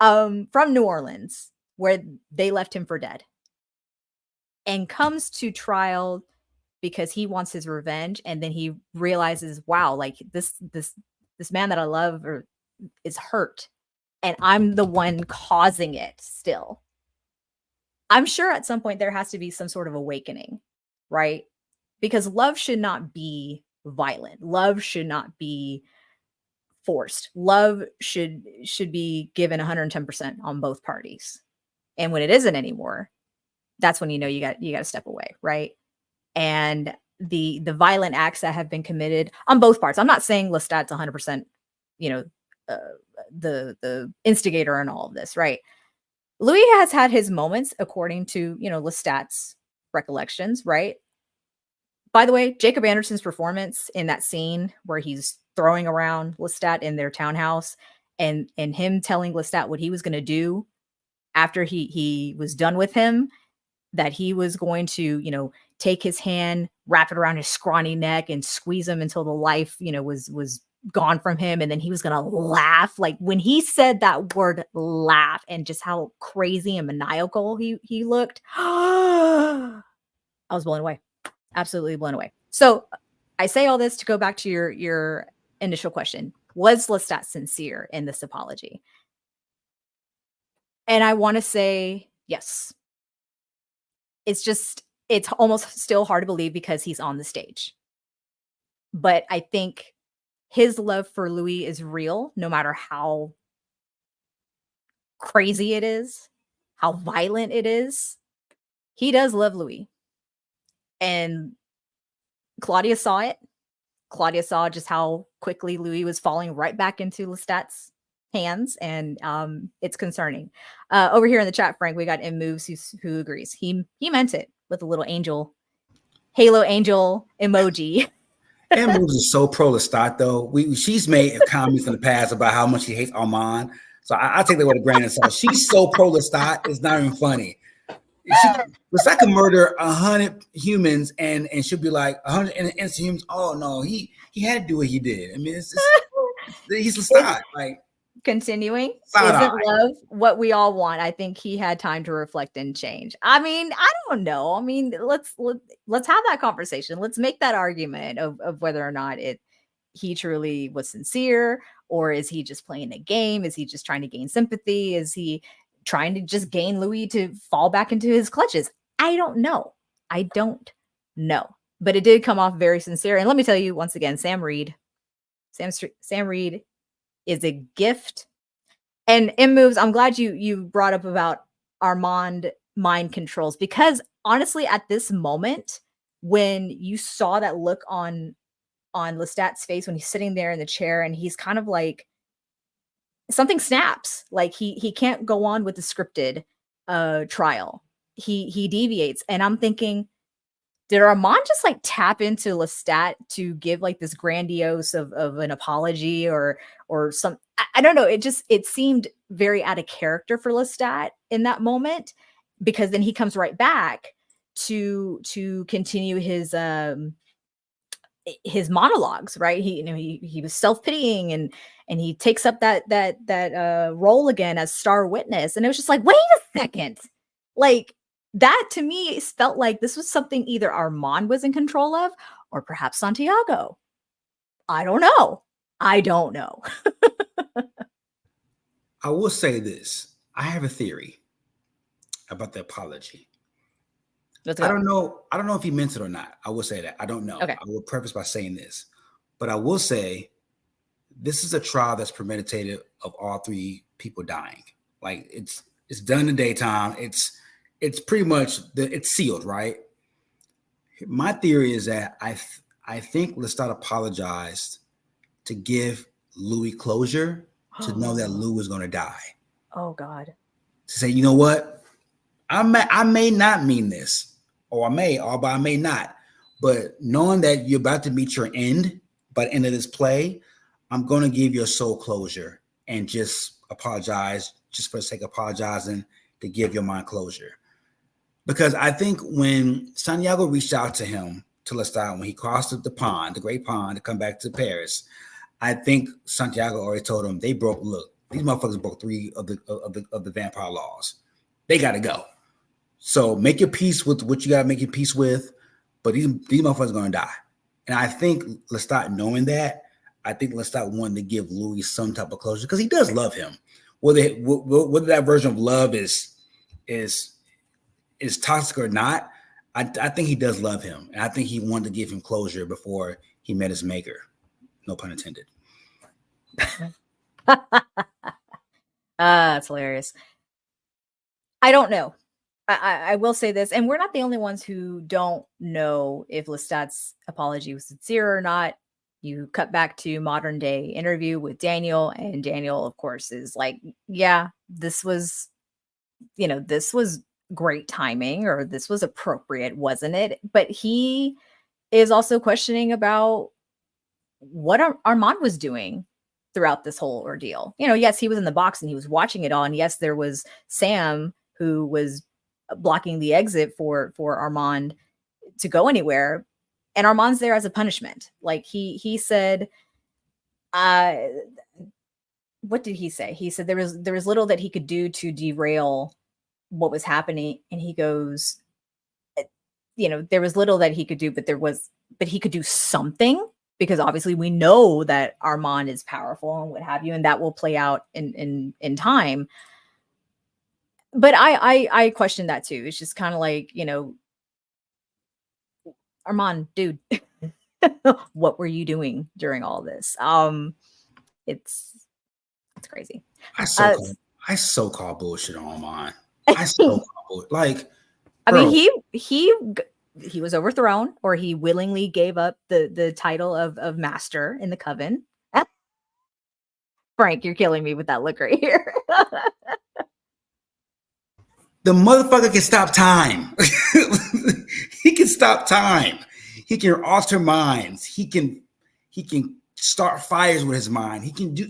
From New Orleans, where they left him for dead, and comes to trial because he wants his revenge, and then he realizes, wow, like this man that I love is hurt, and I'm the one causing it still. I'm sure at some point there has to be some sort of awakening, right? Because love should not be violent. Love should not be forced. Love should be given 110% on both parties. And when it isn't anymore, that's when you got to step away, right? And the violent acts that have been committed on both parts. I'm not saying Lestat's 100%, the instigator in all of this, right? Louis has had his moments according to, Lestat's recollections, right? By the way, Jacob Anderson's performance in that scene where he's throwing around Lestat in their townhouse and him telling Lestat what he was going to do after he was done with him, that he was going to, take his hand, wrap it around his scrawny neck and squeeze him until the life, was gone from him. And then he was going to laugh. Like when he said that word laugh and just how crazy and maniacal he looked, I was blown away. Absolutely blown away. So I say all this to go back to your initial question. Was Lestat sincere in this apology? And I want to say yes. It's almost still hard to believe because he's on the stage. But I think his love for Louis is real, no matter how crazy it is, how violent it is. He does love Louis. And Claudia saw it. Claudia saw just how quickly Louis was falling right back into Lestat's hands, and it's concerning. Over here in the chat, Frank, we got M Moves who agrees. He meant it with a little angel, halo angel emoji. M Moves is so pro Lestat though. She's made comments in the past about how much she hates Armand. So I take that with a grain of salt. She's so pro Lestat, it's not even funny. Lestat can murder 100 humans and she'll be like 100 innocent humans. Oh no, he had to do what he did. I mean, it's just, he's Lestat. Like continuing, isn't love what we all want? I think he had time to reflect and change. I mean, I don't know. I mean, let's have that conversation. Let's make that argument of whether or not he truly was sincere, or is he just playing a game? Is he just trying to gain sympathy? Is he trying to just gain Louis to fall back into his clutches? I don't know. But it did come off very sincere. And let me tell you once again, Sam Reid is a gift. And M Moves, I'm glad you brought up about Armand mind controls, because honestly, at this moment, when you saw that look on Lestat's face when he's sitting there in the chair and he's kind of like, something snaps. Like he can't go on with the scripted trial. He deviates, and I'm thinking, did Armand just like tap into Lestat to give like this grandiose of an apology or some? I don't know. It seemed very out of character for Lestat in that moment, because then he comes right back to continue his monologues, right? He was self-pitying and he takes up that role again as star witness, and it was just like, wait a second, like that to me felt like this was something either Armand was in control of or perhaps Santiago. I don't know. I will say this. I have a theory about the apology. I don't know if he meant it or not. I will say that. I don't know. Okay. I will preface by saying this. But I will say, this is a trial that's premeditated of all three people dying. Like it's done in the daytime. It's pretty much it's sealed, right? My theory is that I think Lestat apologized to give Louis closure, to know that Lou was going to die. Oh God. To say, you know what? I may not mean this, or I may not. But knowing that you're about to meet your end by the end of this play, I'm going to give your soul closure and just apologize, just for the sake of apologizing, to give your mind closure. Because I think when Santiago reached out to him, to Lestat, when he crossed the pond, the great pond, to come back to Paris, I think Santiago already told him these motherfuckers broke 3 of the vampire laws. They got to go. So make your peace with what you got to make your peace with, but these motherfuckers are going to die. And I think Lestat, knowing that, I think Lestat wanted to give Louis some type of closure because he does love him. Whether that version of love is toxic or not, I think he does love him. And I think he wanted to give him closure before he met his maker. No pun intended. That's hilarious. I don't know. I will say this, and we're not the only ones who don't know if Lestat's apology was sincere or not. You cut back to modern day interview with Daniel, and Daniel, of course, is like, yeah, this was great timing, or this was appropriate, wasn't it? But he is also questioning about what Armand was doing throughout this whole ordeal. Yes, he was in the box and he was watching it all. And yes, there was Sam who was blocking the exit for Armand to go anywhere. And Armand's there as a punishment. Like he said, what did he say? He said there was little that he could do to derail what was happening. And he goes, there was little that he could do, but he could do something, because obviously we know that Armand is powerful and what have you, and that will play out in time. But I question that too. It's just kind of like, Armand, dude, what were you doing during all this? It's crazy. I so call bullshit on Armand. I so call bullshit. Like, I mean, he was overthrown, or he willingly gave up the title of master in the coven. Frank, you're killing me with that look right here. The motherfucker can stop time. He can stop time. He can alter minds. He can start fires with his mind. He can do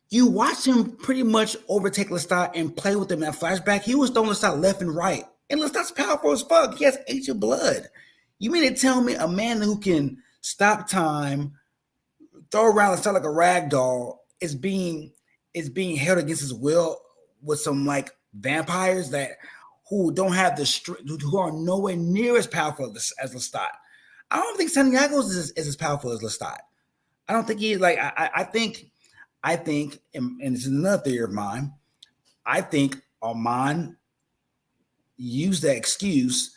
you watch him pretty much overtake Lestat and play with him in that flashback. He was throwing Lestat left and right. And Lestat's powerful as fuck. He has ancient blood. You mean to tell me a man who can stop time, throw around Lestat like a rag doll, is being held against his will with some like vampires who don't have the strength, who are nowhere near as powerful as Lestat? I don't think Santiago is as powerful as Lestat. I don't think he's like, I think, and this is another theory of mine, I think Armand used that excuse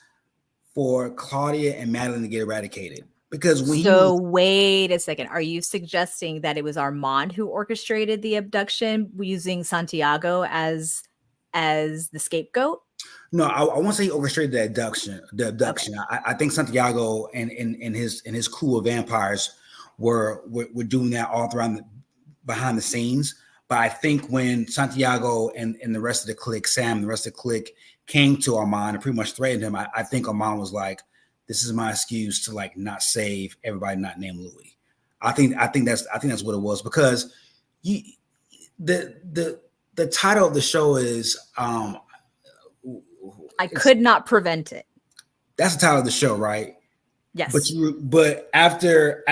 for Claudia and Madeline to get eradicated. Because wait a second. Are you suggesting that it was Armand who orchestrated the abduction using Santiago as the scapegoat? No, I won't say he orchestrated the abduction. Okay. I think Santiago and his crew of vampires were doing that all around behind the scenes. But I think when Santiago and the rest of the clique, Sam, the rest of the clique, came to Armand and pretty much threatened him, I think Armand was like, this is my excuse to like not save everybody not named Louis. I think that's what it was, because the title of the show is I could not prevent it. That's the title of the show, right? Yes. But after,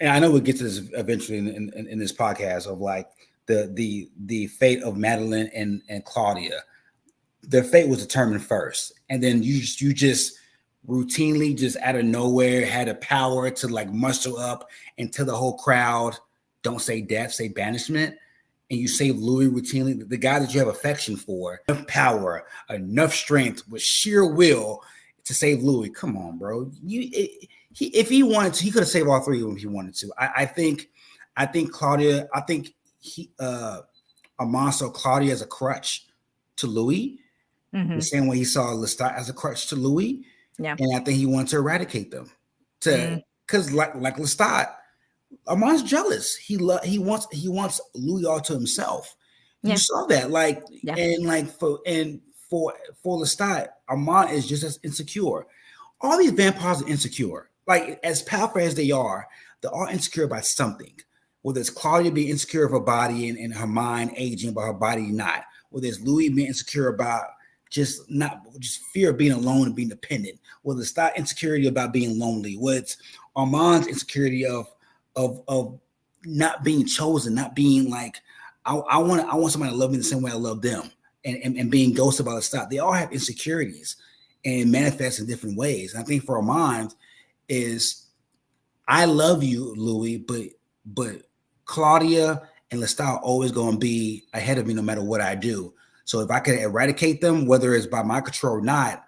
and I know we'll get to this eventually in this podcast of like the fate of Madeline and Claudia. Their fate was determined first, and then you just routinely, just out of nowhere, had a power to like muster up and tell the whole crowd, don't say death, say banishment. And you save Louis routinely, the guy that you have affection for, enough power, enough strength with sheer will to save Louis. Come on, bro. He if he wanted to, he could have saved all three of them if he wanted to. I think Claudia. I think Armand saw Claudia as a crutch to Louis, the same way he saw Lestat as a crutch to Louis. Yeah. And I think he wanted to eradicate them. Because like Lestat, Armand's jealous. He wants Louis all to himself. You saw that, for Lestat, Armand is just as insecure. All these vampires are insecure. Like, as powerful as they are, they're all insecure about something. Whether it's Claudia being insecure of her body and her mind aging, but her body not. Whether it's Louis being insecure about just fear of being alone and being dependent. Whether it's that insecurity about being lonely. Whether it's Armand's insecurity of not being chosen, not being like, I want somebody to love me the same way I love them, and being ghosted by the stop. They all have insecurities and manifest in different ways. And I think for Armand is, I love you, Louis, but Claudia and Lestat are always going to be ahead of me no matter what I do. So if I can eradicate them, whether it's by my control or not,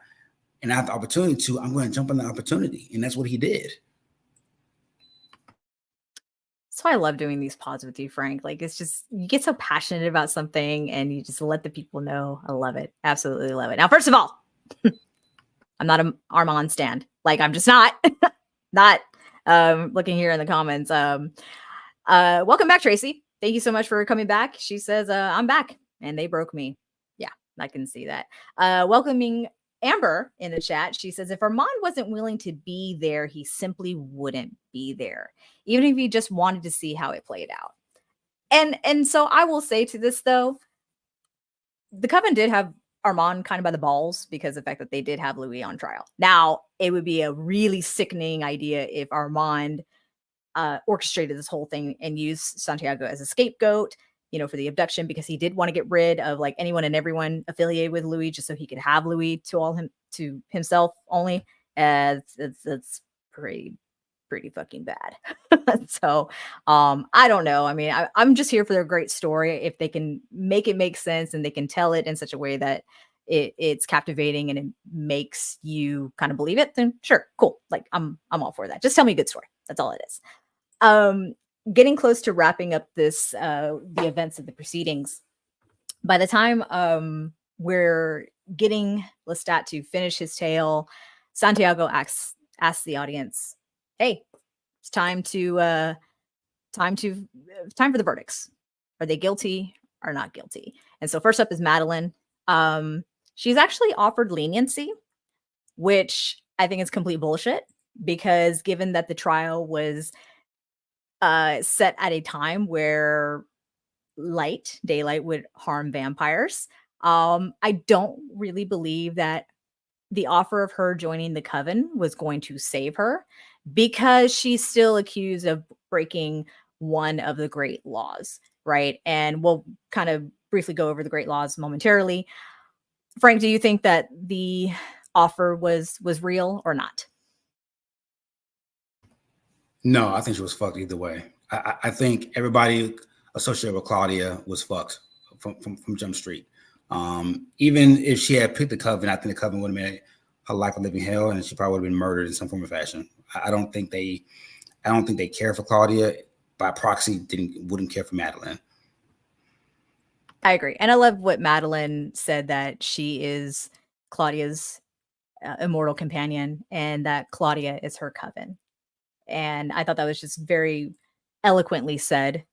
and I have the opportunity to, I'm going to jump on the opportunity. And that's what he did. So I love doing these pods with you, Frank. Like, it's just, you get so passionate about something and you just let the people know. I love it. Absolutely love it. Now, first of all, I'm not an Armand stand. Like, I'm just not, looking here in the comments. Welcome back, Tracy. Thank you so much for coming back. She says, I'm back and they broke me. Yeah, I can see that. Welcoming Amber in the chat. She says, if Armand wasn't willing to be there, he simply wouldn't be there, even if he just wanted to see how it played out. And so I will say to this, though, the Coven did have Armand kind of by the balls because of the fact that they did have Louis on trial. Now, it would be a really sickening idea if Armand orchestrated this whole thing and used Santiago as a scapegoat, for the abduction, because he did want to get rid of like anyone and everyone affiliated with Louis, just so he could have Louis to himself only. It's pretty fucking bad. So I don't know. I mean, I'm just here for their great story. If they can make it make sense and they can tell it in such a way that it's captivating and it makes you kind of believe it, then sure, cool. Like, I'm all for that. Just tell me a good story. That's all it is. Getting close to wrapping up this the events of the proceedings. By the time we're getting Lestat to finish his tale, Santiago asks the audience, "Hey, it's time for the verdicts. Are they guilty or not guilty?" And so first up is Madeline. She's actually offered leniency, which I think is complete bullshit, because given that the trial was set at a time where daylight would harm vampires, I don't really believe that the offer of her joining the Coven was going to save her, because she's still accused of breaking one of the great laws, right? And we'll kind of briefly go over the great laws momentarily. Frank, do you think that the offer was real or not? No, I think she was fucked either way. I think everybody associated with Claudia was fucked from Jump Street. Even if she had picked the Coven, I think the Coven would have made her life a living hell, and she probably would have been murdered in some form or fashion. I don't think they care for Claudia. By proxy, wouldn't care for Madeline. I agree, and I love what Madeline said, that she is Claudia's immortal companion, and that Claudia is her Coven. And I thought that was just very eloquently said.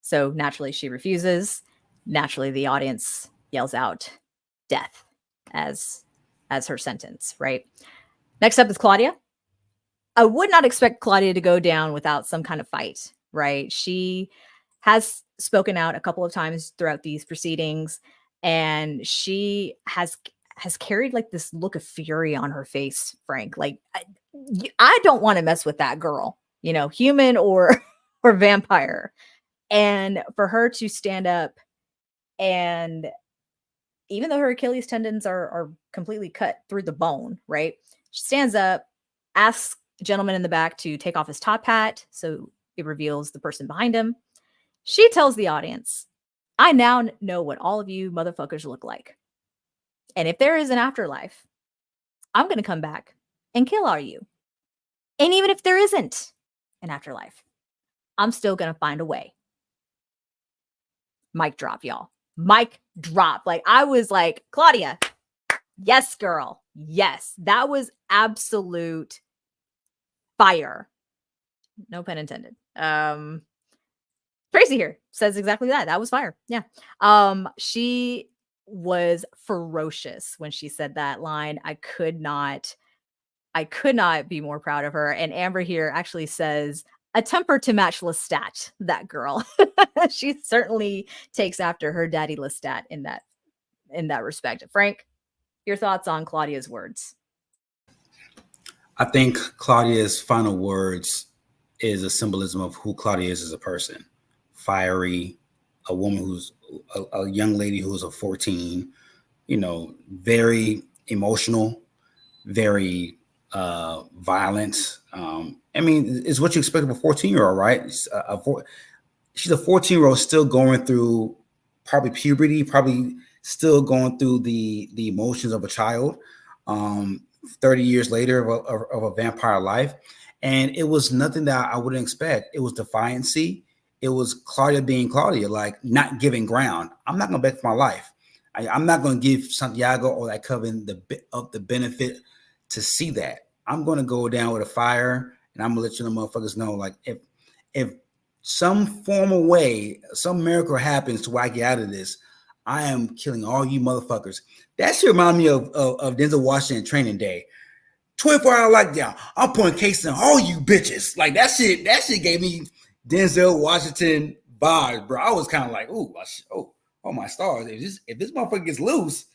So naturally she refuses. Naturally the audience yells out death as her sentence, right? Next up is Claudia. I would not expect Claudia to go down without some kind of fight, right? She has spoken out a couple of times throughout these proceedings, and she has carried like this look of fury on her face, Frank. Like, I don't want to mess with that girl, human or vampire. And for her to stand up, and even though her Achilles tendons are completely cut through the bone, right? She stands up, asks the gentleman in the back to take off his top hat so it reveals the person behind him. She tells the audience, "I now know what all of you motherfuckers look like. And if there is an afterlife, I'm going to come back and kill all you." And even if there isn't an afterlife, I'm still going to find a way. Mic drop, y'all. Mic drop. Like, I was like, Claudia, yes, girl. Yes. That was absolute fire. No pun intended. Tracy here says exactly that. That was fire. Yeah. She was ferocious when she said that line. I could not be more proud of her. And Amber here actually says, a temper to match Lestat, that girl. She certainly takes after her daddy Lestat in that respect. Frank, your thoughts on Claudia's words? I think Claudia's final words is a symbolism of who Claudia is as a person. Fiery, a woman who's a young lady who's a 14, very emotional, very violent. I mean, it's what you expect of a 14-year-old, right? She's a 14-year-old still going through probably puberty, probably still going through the emotions of a child. 30 years later of a vampire life. And it was nothing that I wouldn't expect. It was defiancy. It was Claudia being Claudia, like not giving ground. I'm not going to beg for my life. I'm not going to give Santiago or that coven the benefit to see that. I'm going to go down with a fire, and I'm going to let you motherfuckers know, like, if some formal way, some miracle happens to where I get out of this, I am killing all you motherfuckers. That should remind me of Denzel Washington Training Day. 24-hour lockdown. I'm putting cases on all you bitches. Like that shit gave me Denzel Washington vibes, bro. I was kind of like, oh my stars. If this motherfucker gets loose,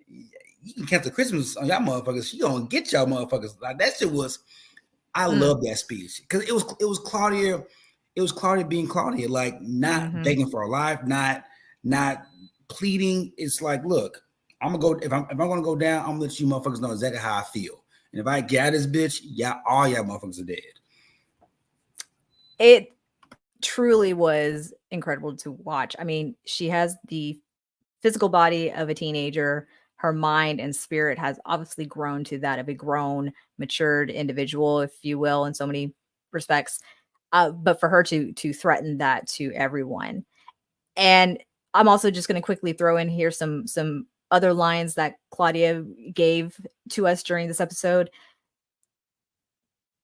you can cancel Christmas on y'all motherfuckers. She gonna get y'all motherfuckers. Like that shit was. I love that speech because it was Claudia. It was Claudia being Claudia, like not begging for her life, not pleading. It's like, look, I'm gonna go. If I'm gonna go down, I'm gonna let you motherfuckers know exactly how I feel. And if I get this bitch, all y'all motherfuckers are dead. It truly was incredible to watch. I mean, she has the physical body of a teenager. Her mind and spirit has obviously grown to that of a grown, matured individual, if you will, in so many respects. But for her to threaten that to everyone. And I'm also just going to quickly throw in here some other lines that Claudia gave to us during this episode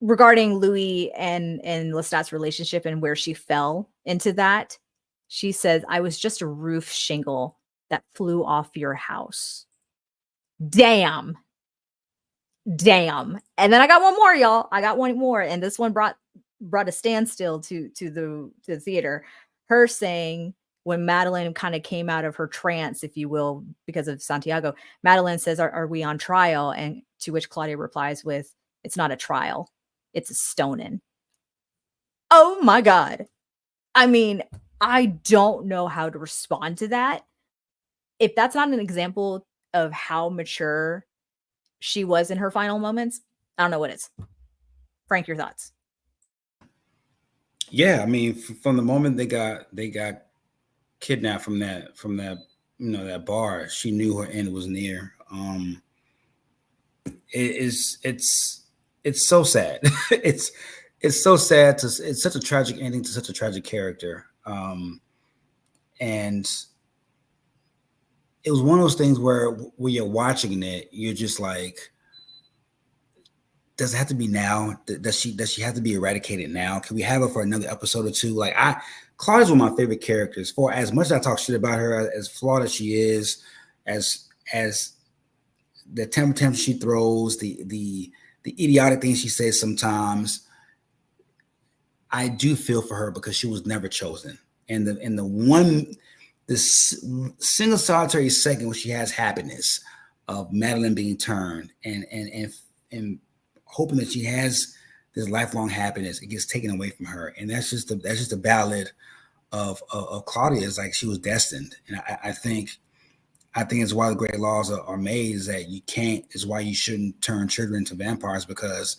regarding Louis and Lestat's relationship and where she fell into that. She says, I was just a roof shingle that flew off your house. Damn. And then I got one more, y'all. I got one more. And this one brought a standstill to the theater. Her saying, when Madeline kind of came out of her trance, if you will, because of Santiago, Madeline says, are we on trial? And to which Claudia replies with, it's not a trial. It's a stoning. Oh my God. I mean, I don't know how to respond to that. If that's not an example of how mature she was in her final moments, I don't know what is. Frank, your thoughts? Yeah, I mean, from the moment they got kidnapped from that that bar, she knew her end was near. It's so sad. it's so sad it's such a tragic ending to such a tragic character. And it was one of those things where when you're watching it, you're just like, does it have to be now? Does she have to be eradicated now? Can we have her for another episode or two? Like Claudia's one of my favorite characters. For as much as I talk shit about her, as flawed as she is, as the temper she throws, the idiotic things she says sometimes, I do feel for her because she was never chosen. And the single solitary second when she has happiness of Madeline being turned and hoping that she has this lifelong happiness, it gets taken away from her. And that's just the ballad of Claudia. Is like she was destined. And I think it's why the great laws are made, is that you can't, is why you shouldn't turn children into vampires, because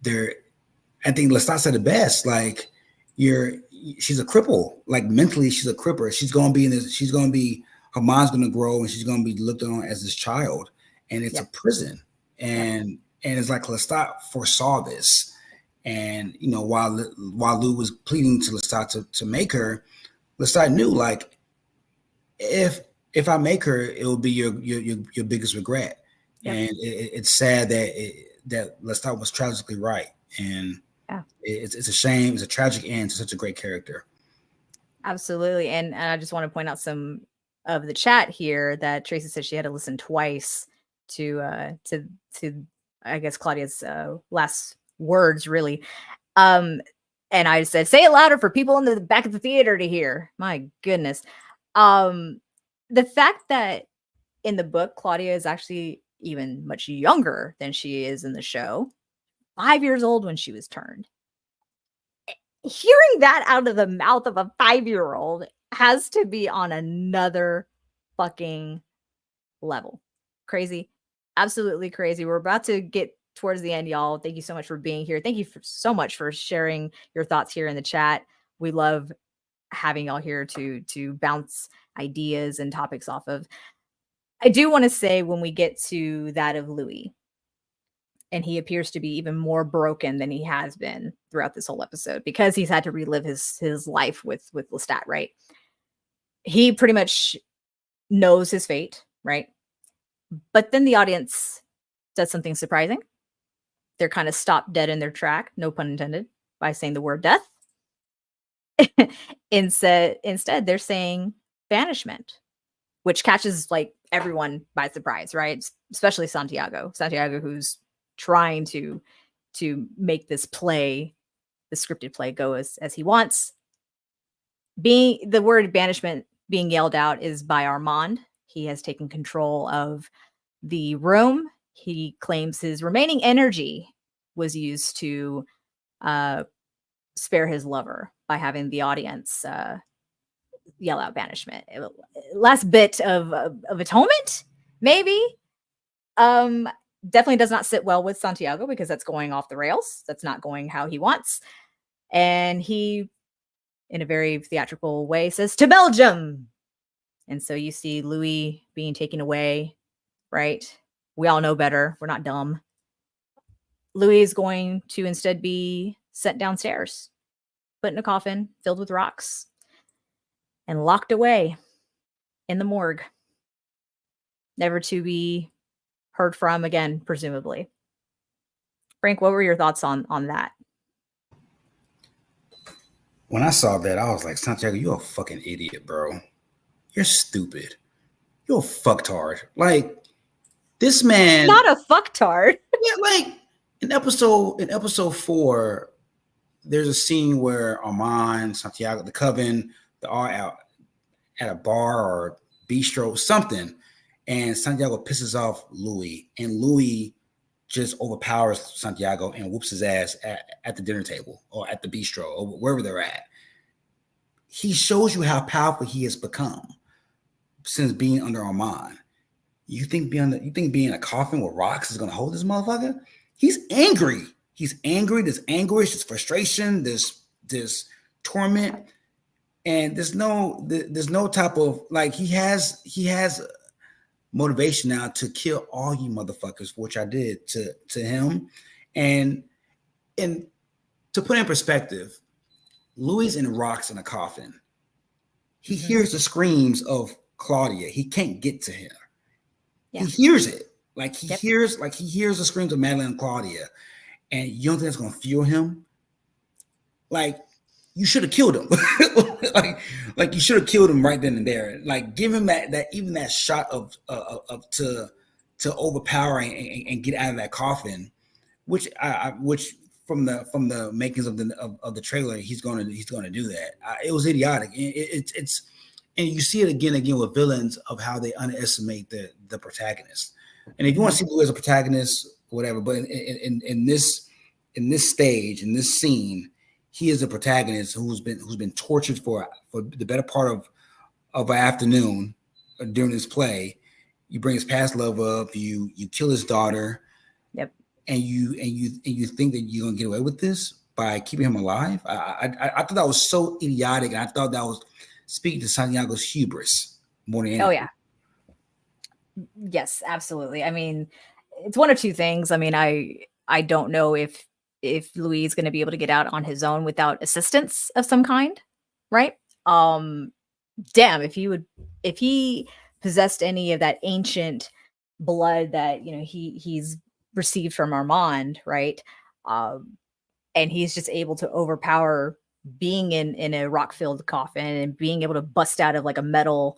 I think Lestat said it best, like she's a cripple, like mentally she's a cripple. She's going to be her mind's going to grow and she's going to be looked on as this child, and it's a prison. And it's like Lestat foresaw this. And while Lou was pleading to Lestat to make her, Lestat knew, like, if I make her, it will be your biggest regret. Yep. And it's sad that Lestat was tragically right, and it's a shame. It's a tragic end to such a great character. Absolutely. And I just want to point out some of the chat here that Tracy said she had to listen twice to I guess Claudia's last words, really. And I said, say it louder for people in the back of the theater to hear. My goodness. The fact that in the book, Claudia is actually even much younger than she is in the show, 5 years old when she was turned. Hearing that out of the mouth of a 5-year-old has to be on another fucking level. Crazy. Absolutely crazy. We're about to get towards the end, y'all. Thank you so much for being here. Thank you so much for sharing your thoughts here in the chat. We love having y'all here to bounce ideas and topics off of. I do want to say, when we get to that of Louis, and he appears to be even more broken than he has been throughout this whole episode, because he's had to relive his life with Lestat, right? He pretty much knows his fate, right? But then the audience does something surprising. They're kind of stopped dead in their track, no pun intended, by saying the word death. Instead, they're saying banishment, which catches like everyone by surprise, right? Especially Santiago, who's trying to make this play, the scripted play, go as he wants. The word banishment being yelled out is by Armand. He has taken control of the room. He claims his remaining energy was used to spare his lover by having the audience yell out banishment. Last bit of atonement, maybe. Definitely does not sit well with Santiago, because that's going off the rails. That's not going how he wants. And he, in a very theatrical way, says, "To Belgium." And so you see Louis being taken away, right? We all know better. We're not dumb. Louis is going to instead be sent downstairs, put in a coffin filled with rocks, and locked away in the morgue, never to be heard from again, presumably. Frank, what were your thoughts on that? When I saw that, I was like, Santiago, you're a fucking idiot, bro. You're stupid. You're a fucktard. Like, this man, not a fucktard. Yeah, like in episode 4, there's a scene where Armand, Santiago, the Coven, they're all out at a bar or bistro, something, and Santiago pisses off Louis, and Louis just overpowers Santiago and whoops his ass at the dinner table or at the bistro or wherever they're at. He shows you how powerful he has become since being under Armand. You think being in a coffin with rocks is going to hold this motherfucker? He's angry. He's angry. There's anguish. There's frustration. There's torment, and there's no type of, like, he has motivation now to kill all you motherfuckers, which I did to him. And to put in perspective, Louis in rocks in a coffin. He hears the screams of Claudia. He can't get to her. Yeah. He hears it. Like he hears the screams of Madeline and Claudia. And you don't think that's gonna fuel him? Like, you should have killed him. like you should have killed him right then and there. Like, give him that shot of to overpower and get out of that coffin, which from the makings of the trailer, he's going to do that. It was idiotic. It's and you see it again with villains of how they underestimate the protagonist. And if you want to see Louis as a protagonist, whatever, but in this stage, in this scene, he is a protagonist who's been tortured for the better part of an afternoon during this play. You bring his past love up, you kill his daughter. Yep. And you think that you're gonna get away with this by keeping him alive? I thought that was so idiotic, and I thought that was speaking to Santiago's hubris more than anything. Oh yeah. Yes, absolutely. I mean, it's one of two things. I mean, I don't know if if Louis is going to be able to get out on his own without assistance of some kind, right? Damn, if he possessed any of that ancient blood that he's received from Armand, right? And he's just able to overpower being in a rock filled coffin and being able to bust out of like a metal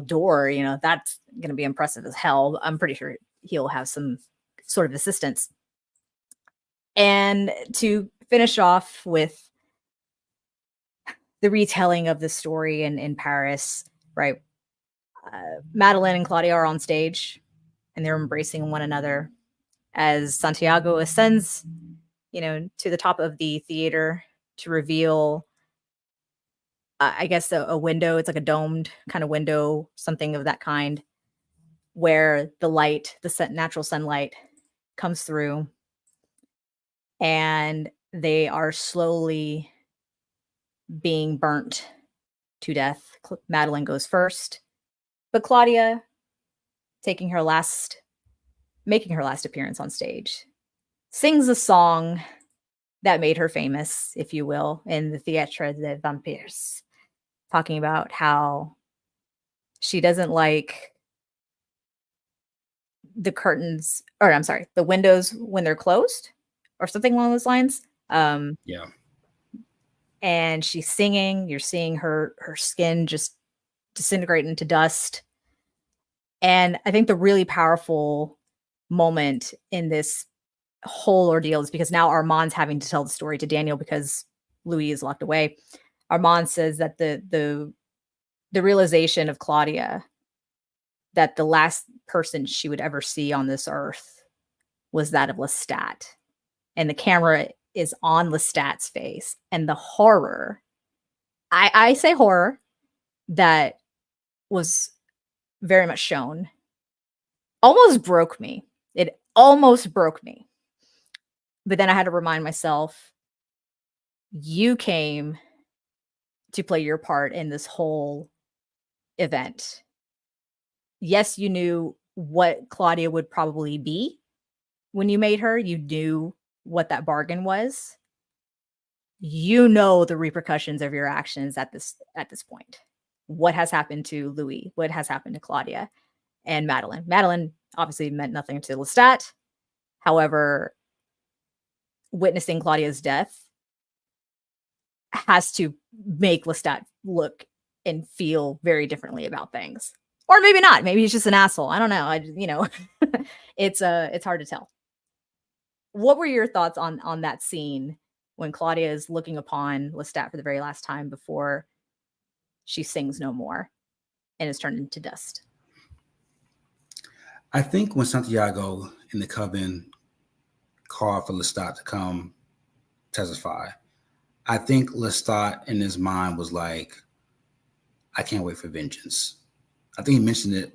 door. That's going to be impressive as hell. I'm pretty sure he'll have some sort of assistance. And to finish off with the retelling of the story in Paris, right? Madeline and Claudia are on stage and they're embracing one another as Santiago ascends, to the top of the theater to reveal, I guess, a window. It's like a domed kind of window, something of that kind, where the light, the natural sunlight comes through and they are slowly being burnt to death. Madeline goes first, but Claudia, making her last appearance on stage, sings a song that made her famous, if you will, in the Théâtre des Vampires, talking about how she doesn't like the curtains, or I'm sorry, the windows when they're closed, or something along those lines. Yeah. And she's singing. You're seeing her skin just disintegrate into dust. And I think the really powerful moment in this whole ordeal is because now Armand's having to tell the story to Daniel because Louis is locked away. Armand says that the realization of Claudia that the last person she would ever see on this earth was that of Lestat. And the camera is on Lestat's face. And the horror, I say horror, that was very much shown, almost broke me. It almost broke me. But then I had to remind myself, you came to play your part in this whole event. Yes, you knew what Claudia would probably be when you made her. You knew what that bargain was. You know the repercussions of your actions at this point. What has happened to Louis? What has happened to Claudia and Madeline? Madeline obviously meant nothing to Lestat. However, witnessing Claudia's death has to make Lestat look and feel very differently about things. Or maybe not. Maybe he's just an asshole. I don't know. It's hard to tell. What were your thoughts on that scene when Claudia is looking upon Lestat for the very last time before she sings no more and is turned into dust? I think when Santiago in the coven called for Lestat to come testify, I think Lestat in his mind was like, I can't wait for vengeance. I think he mentioned it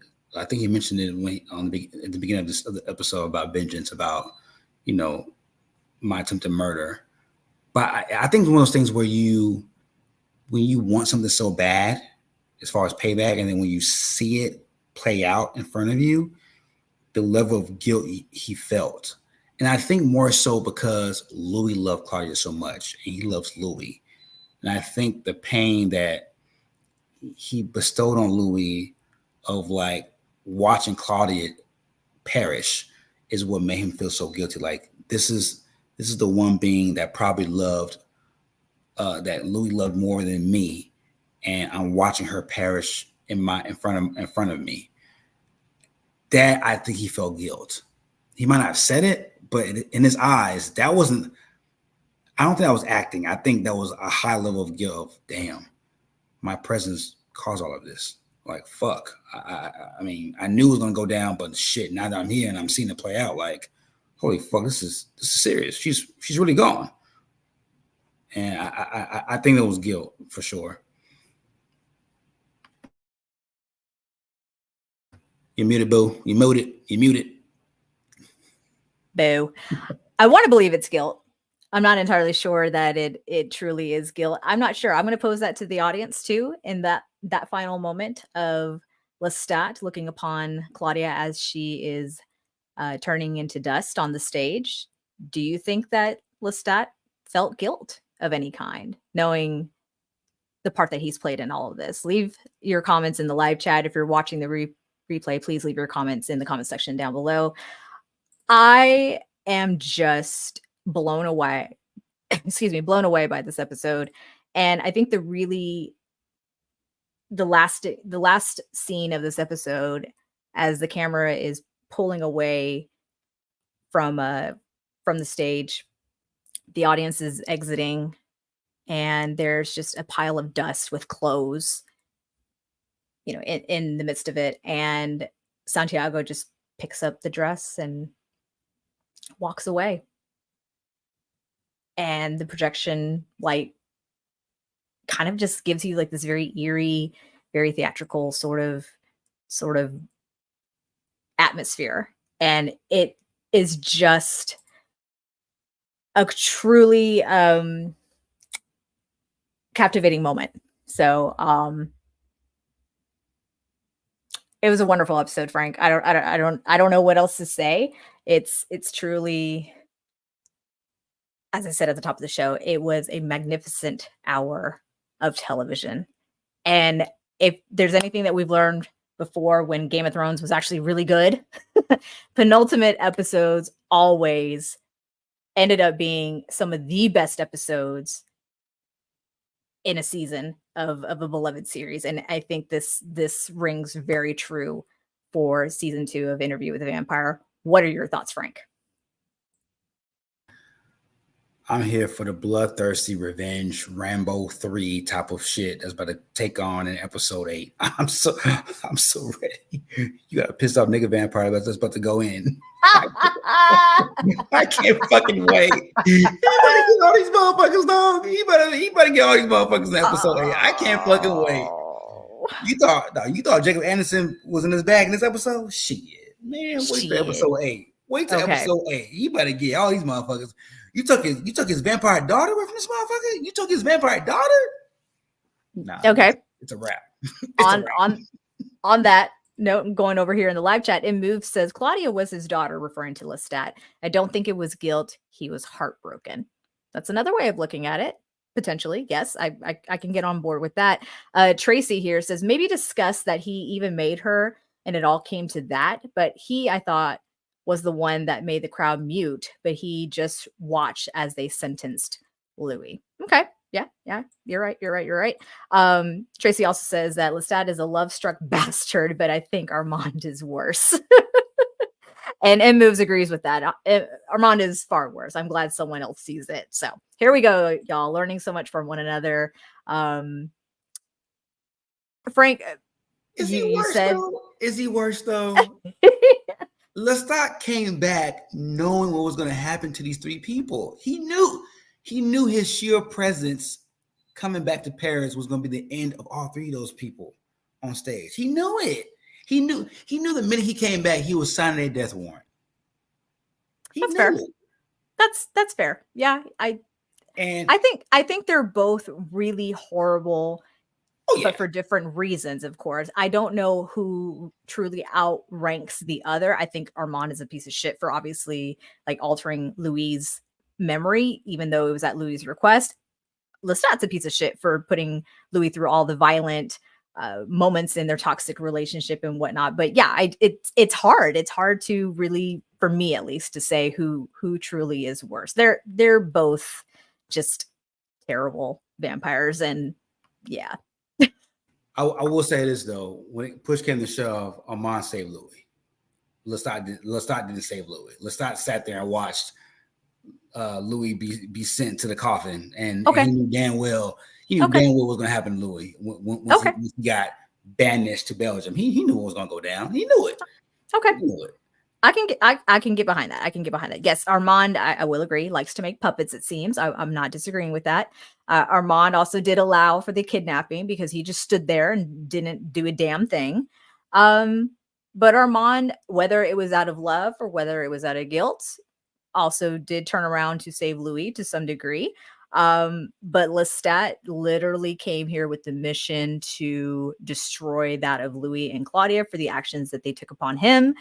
when at the beginning of the episode about vengeance, about, my attempted murder. But I think it's one of those things where when you want something so bad, as far as payback, and then when you see it play out in front of you, the level of guilt he felt. And I think more so because Louis loved Claudia so much, and he loves Louis. And I think the pain that he bestowed on Louis of like watching Claudia perish is what made him feel so guilty. Like this is the one being that probably loved, that Louis loved more than me, and I'm watching her perish in front of me. That, I think he felt guilt. He might not have said it, but in his eyes, I don't think that was acting. I think that was a high level of guilt. Damn, my presence caused all of this. Like, fuck. I mean, I knew it was gonna go down, but shit, now that I'm here and I'm seeing it play out, like, holy fuck, this is serious. She's really gone. And I think that was guilt for sure. You're muted, boo. You're muted. Boo. I want to believe it's guilt. I'm not entirely sure that it truly is guilt. I'm not sure. I'm going to pose that to the audience too, in that final moment of Lestat looking upon Claudia as she is turning into dust on the stage. do you think that Lestat felt guilt of any kind, knowing the part that he's played in all of this? Leave your comments in the live chat. If you're watching the replay, please leave your comments in the comment section down below. I am just blown away. Excuse me, blown away by this episode. And I think the last scene of this episode, as the camera is pulling away from the stage, the audience is exiting, and there's just a pile of dust with clothes, in the midst of it. And Santiago just picks up the dress and walks away. And the projection light kind of just gives you like this very eerie, very theatrical sort of atmosphere. And it is just a truly captivating moment. So it was a wonderful episode, Frank. I don't know what else to say. It's truly, as I said at the top of the show, it was a magnificent hour of television. And if there's anything that we've learned before, when Game of Thrones was actually really good, penultimate episodes always ended up being some of the best episodes in a season of a beloved series. And I think this rings very true for season 2 of Interview with the Vampire. What are your thoughts, Frank? I'm here for the bloodthirsty revenge Rambo 3 type of shit that's about to take on in episode 8. I'm so ready. You got a pissed off nigga vampire that's about to go in. I can't fucking wait. He better get all these motherfuckers, dog. He better get all these motherfuckers in episode 8. I can't fucking wait. You thought Jacob Anderson was in his bag in this episode? Shit. Man, wait till episode 8. Wait till episode 8. You better get all these motherfuckers. You took his vampire daughter away from this motherfucker? You took his vampire daughter? Nah. Okay. It's a wrap. On that note, I'm going over here in the live chat. Move says Claudia was his daughter, referring to Lestat. I don't think it was guilt. He was heartbroken. That's another way of looking at it. Potentially. Yes, I can get on board with that. Tracy here says maybe discuss that he even made her and it all came to that. But I thought, was the one that made the crowd mute, but he just watched as they sentenced Louis. Okay. Yeah. You're right. Tracy also says that Lestat is a love-struck bastard, but I think Armand is worse. And Moves agrees with that. Armand is far worse. I'm glad someone else sees it. So here we go, y'all, learning so much from one another. Frank, is he worse though? Lestat came back knowing what was going to happen to these 3 people. He knew his sheer presence coming back to Paris was going to be the end of all 3 of those people on stage. He knew it. He knew the minute he came back, he was signing a death warrant. That's fair. That's fair. Yeah, I think they're both really horrible. But for different reasons, of course. I don't know who truly outranks the other. I think Armand is a piece of shit for obviously like altering Louis' memory, even though it was at Louis' request. Lestat's a piece of shit for putting Louis through all the violent moments in their toxic relationship and whatnot. But yeah, it's hard. It's hard to really, for me at least, to say who truly is worse. They're both just terrible vampires, and yeah. I will say this though: when push came to shove, Armand saved Louis. Lestat didn't save Louis. Lestat sat there and watched Louis be sent to the coffin, and he knew damn well damn well what was going to happen to Louis once he got banished to Belgium. He knew what was going to go down. He knew it. Okay, he knew it. I can get behind that. Yes, Armand, I will agree, likes to make puppets, it seems. I'm not disagreeing with that. Armand also did allow for the kidnapping because he just stood there and didn't do a damn thing. But Armand, whether it was out of love or whether it was out of guilt, also did turn around to save Louis to some degree. But Lestat literally came here with the mission to destroy that of Louis and Claudia for the actions that they took upon him,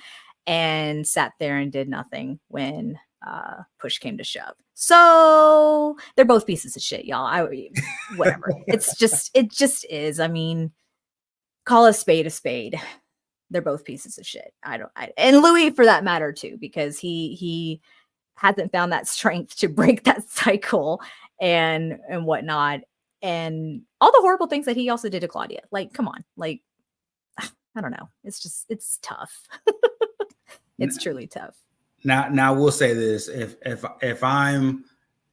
and sat there and did nothing when push came to shove. So they're both pieces of shit, y'all. Whatever. It just is. I mean, call a spade. They're both pieces of shit. And Louis for that matter too, because he hasn't found that strength to break that cycle and whatnot, and all the horrible things that he also did to Claudia. Like, come on, like, I don't know. It's tough. It's truly tough. Now we'll say this: if I'm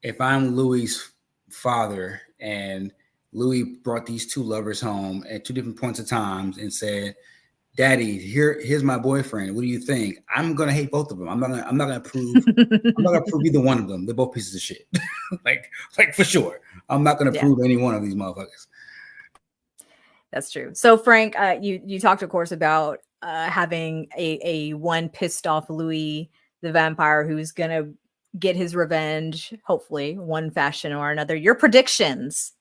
Louis's father and Louis brought these two lovers home at two different points of times and said, "Daddy, here's my boyfriend. What do you think?" I'm gonna hate both of them. I'm not gonna approve. I'm not gonna approve either one of them. They're both pieces of shit. like for sure. I'm not gonna approve any one of these motherfuckers. That's true. So Frank, you talked, of course, about having a one pissed off Louis the vampire who's gonna get his revenge, hopefully, one fashion or another. Your predictions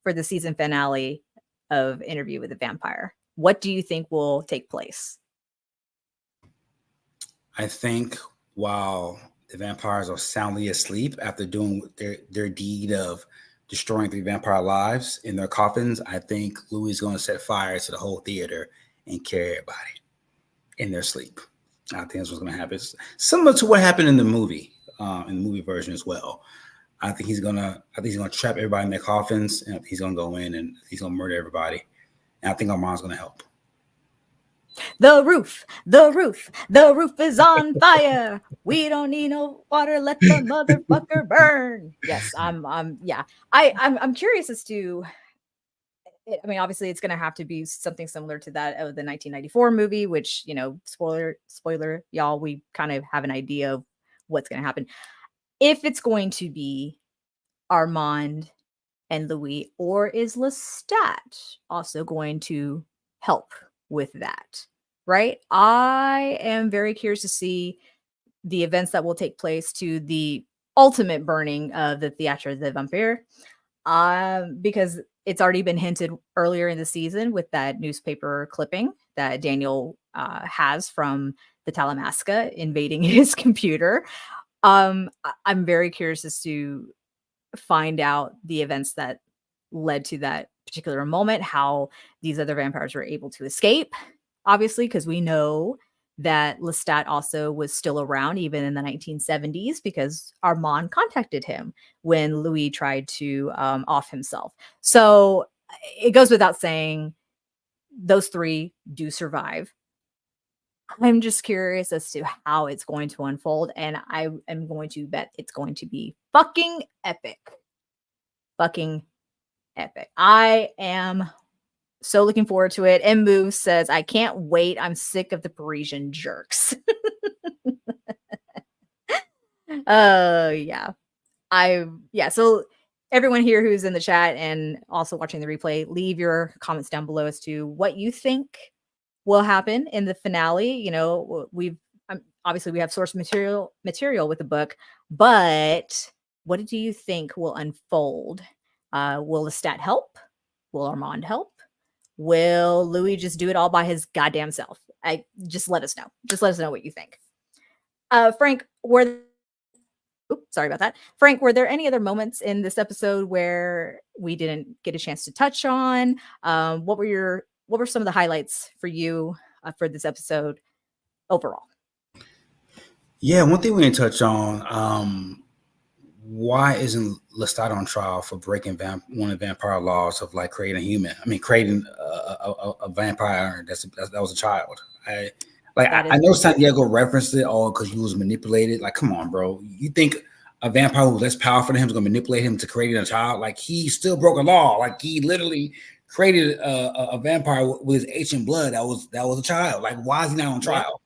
for the season finale of Interview with the Vampire. What do you think will take place? I think while the vampires are soundly asleep after doing their deed of destroying 3 vampire lives in their coffins, I think Louis is going to set fire to the whole theater and kill everybody in their sleep. I think that's what's going to happen. It's similar to what happened in the movie version as well. I think he's gonna trap everybody in their coffins, and he's gonna go in and he's gonna murder everybody. And I think Armand's gonna help. The roof is on fire. We don't need no water. Let the motherfucker burn. Yes, I'm curious as to. I mean, obviously, it's going to have to be something similar to that of the 1994 movie, which, spoiler, y'all, we kind of have an idea of what's going to happen. If it's going to be Armand and Louis, or is Lestat also going to help with that? Right? I am very curious to see the events that will take place to the ultimate burning of the Theatre de Vampire, because it's already been hinted earlier in the season with that newspaper clipping that Daniel has from the Talamasca invading his computer. I'm very curious as to find out the events that led to that particular moment, how these other vampires were able to escape, obviously, because we know that Lestat also was still around even in the 1970s because Armand contacted him when Louis tried to off himself. So it goes without saying those 3 do survive. I'm just curious as to how it's going to unfold, and I am going to bet it's going to be fucking epic. Fucking epic. I am so looking forward to it. And Move says, I can't wait. I'm sick of the Parisian jerks. Yeah. So everyone here who's in the chat and also watching the replay, leave your comments down below as to what you think will happen in the finale. Obviously we have source material with the book, but what do you think will unfold? Will Lestat help? Will Armand help? Will Louis just do it all by his goddamn self? Just let us know. Just let us know what you think. Frank, sorry about that. Frank, were there any other moments in this episode where we didn't get a chance to touch on? What were some of the highlights for you for this episode overall? Yeah, one thing we didn't touch on. Why isn't Lestat on trial for breaking one of the vampire laws of like creating a human? I mean, creating a vampire that was a child. I know Santiago referenced it all because he was manipulated. Like, come on, bro. You think a vampire who's less powerful than him is going to manipulate him to creating a child? Like, he still broke a law. Like, he literally created a vampire with his ancient blood that was a child. Like, why is he not on trial?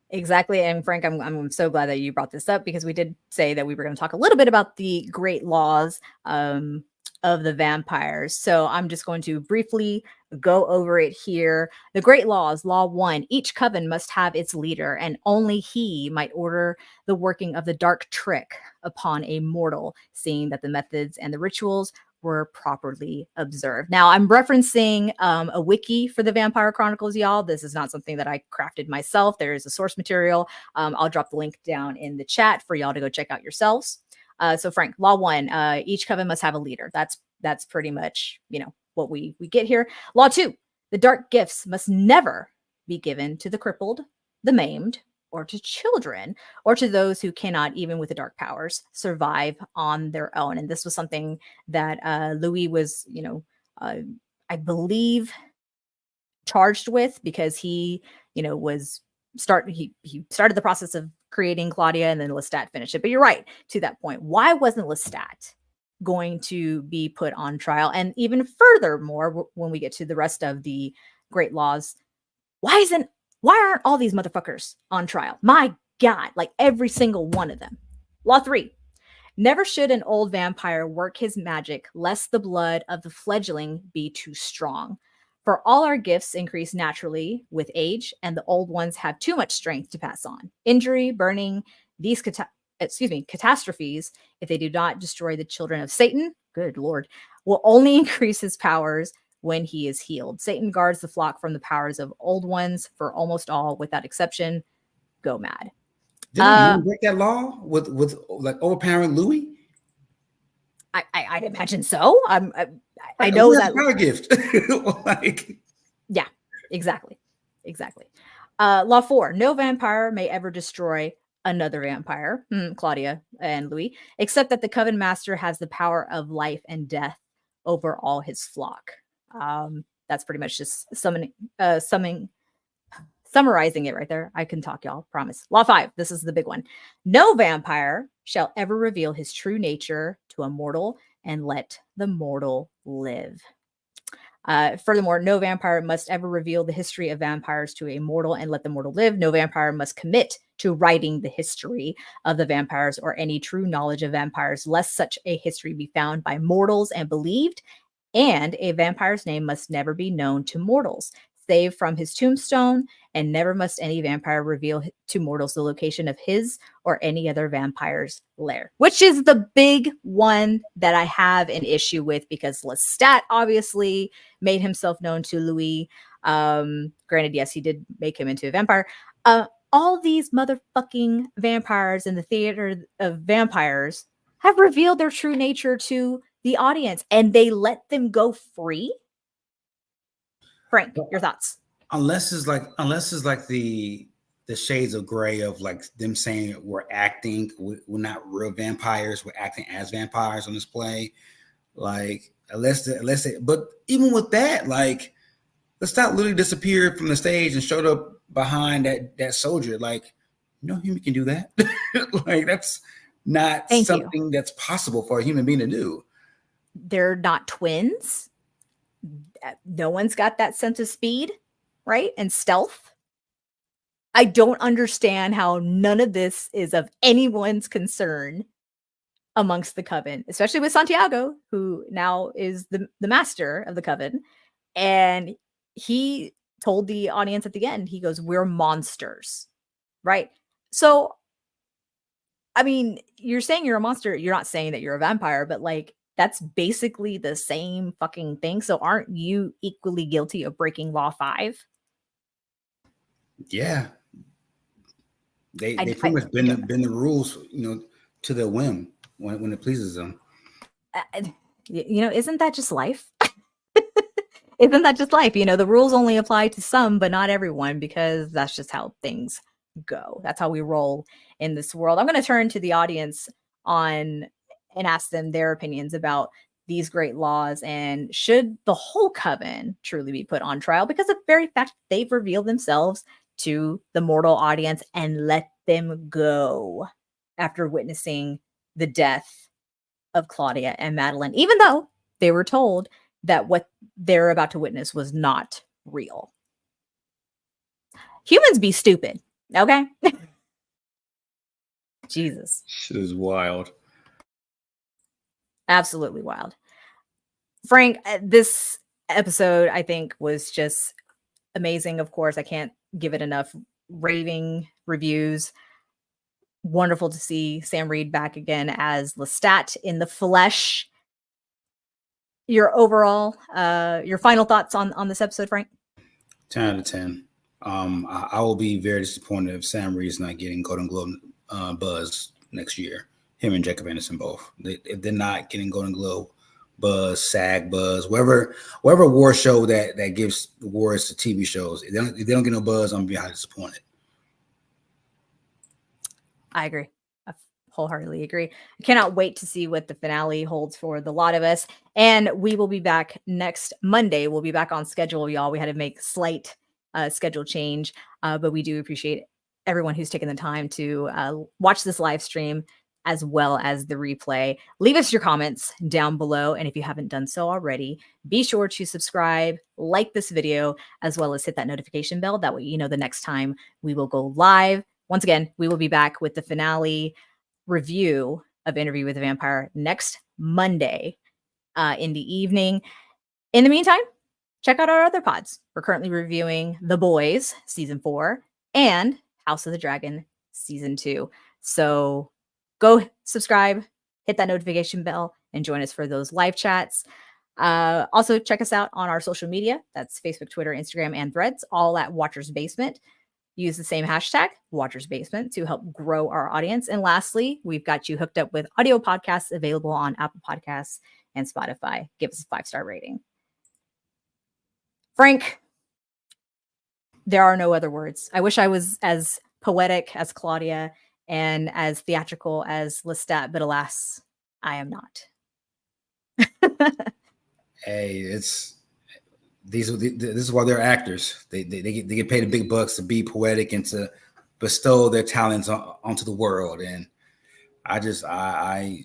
Exactly. And Frank, I'm so glad that you brought this up because we did say that we were going to talk a little bit about the great laws of the vampires. So I'm just going to briefly go over it here. The great laws, Law 1, each coven must have its leader, and only he might order the working of the dark trick upon a mortal, seeing that the methods and the rituals were properly observed. Now, I'm referencing a wiki for the Vampire Chronicles, y'all. This is not something that I crafted myself. There is a source material. I'll drop the link down in the chat for y'all to go check out yourselves. So, Frank, Law 1, each coven must have a leader. That's pretty much, what we get here. Law 2, the dark gifts must never be given to the crippled, the maimed, or to children, or to those who cannot, even with the dark powers, survive on their own. And this was something that Louis was, I believe, charged with, because he, he started the process of creating Claudia, and then Lestat finished it. But you're right, to that point. Why wasn't Lestat going to be put on trial? And even furthermore, when we get to the rest of the great laws, why aren't all these motherfuckers on trial? My God, like every single one of them. Law 3, never should an old vampire work his magic, lest the blood of the fledgling be too strong. For all our gifts increase naturally with age, and the old ones have too much strength to pass on. Injury, burning, these catastrophes, if they do not destroy the children of Satan, good Lord, will only increase his powers when he is healed. Satan guards the flock from the powers of old ones, for almost all, without exception, go mad. Didn't break that law with like overpowering Louis? I'd imagine so. I know that power gift. Yeah, exactly. Law 4, no vampire may ever destroy another vampire, Claudia and Louis, except that the coven master has the power of life and death over all his flock. That's pretty much just summarizing it right there. I can talk, y'all, promise. Law 5, this is the big one. No vampire shall ever reveal his true nature to a mortal, and let the mortal live. Furthermore, no vampire must ever reveal the history of vampires to a mortal, and let the mortal live. No vampire must commit to writing the history of the vampires or any true knowledge of vampires, lest such a history be found by mortals and believed. And a vampire's name must never be known to mortals, save from his tombstone, and never must any vampire reveal to mortals the location of his or any other vampire's lair, which is the big one that I have an issue with, because Lestat obviously made himself known to Louis. Granted, yes, he did make him into a vampire. All these motherfucking vampires in the theater of vampires have revealed their true nature to the audience, and they let them go free. Frank, your thoughts? Unless it's like the shades of gray of like them saying we're we're not real vampires, we're acting as vampires on this play. Like but even with that, like Lestat literally disappeared from the stage and showed up behind that soldier. Like, no human can do that. Like, that's not something that's possible for a human being to do. They're not twins. No one's got that sense of speed, right? And stealth. I don't understand how none of this is of anyone's concern amongst the coven, especially with Santiago, who now is the master of the coven. And he told the audience at the end, he goes, "We're monsters," right? So, I mean, you're saying you're a monster. You're not saying that you're a vampire, but like, that's basically the same fucking thing. So aren't you equally guilty of breaking Law 5? Yeah. They pretty much bend the rules, to their whim when it pleases them. Isn't that just life? Isn't that just life? The rules only apply to some, but not everyone, because that's just how things go. That's how we roll in this world. I'm going to turn to the audience and ask them their opinions about these great laws, and should the whole coven truly be put on trial because of the very fact they've revealed themselves to the mortal audience and let them go after witnessing the death of Claudia and Madeline, even though they were told that what they're about to witness was not real. Humans be stupid, okay? Jesus. Shit is wild. Absolutely wild. Frank, this episode, I think, was just amazing. Of course, I can't give it enough raving reviews. Wonderful to see Sam Reid back again as Lestat in the flesh. your overall, your final thoughts on this episode, Frank? 10 out of 10. I will be very disappointed if Sam Reed's not getting Golden Globe buzz next year. Him and Jacob Anderson both. If they're not getting Golden Globe buzz, SAG buzz, whatever award show that gives awards to TV shows, if they don't get no buzz, I'm gonna be highly disappointed. I agree. I wholeheartedly agree. I cannot wait to see what the finale holds for the lot of us. And we will be back next Monday. We'll be back on schedule, y'all. We had to make slight schedule change, but we do appreciate everyone who's taken the time to watch this live stream as well as the replay. Leave us your comments down below. And if you haven't done so already, be sure to subscribe, like this video, as well as hit that notification bell. That way, you know, the next time we will go live. Once again, we will be back with the finale review of Interview with the Vampire next Monday in the evening. In the meantime, check out our other pods. We're currently reviewing The Boys Season 4 and House of the Dragon Season 2. So go subscribe, hit that notification bell, and join us for those live chats. Also, check us out on our social media. That's Facebook, Twitter, Instagram, and Threads, all at Watchers Basement. Use the same hashtag, Watchers Basement, to help grow our audience. And lastly, we've got you hooked up with audio podcasts available on Apple Podcasts and Spotify. Give us a 5-star rating. Frank, there are no other words. I wish I was as poetic as Claudia and as theatrical as Lestat, but alas, I am not. Hey, this is why they're actors. They get paid the big bucks to be poetic and to bestow their talents onto the world. And the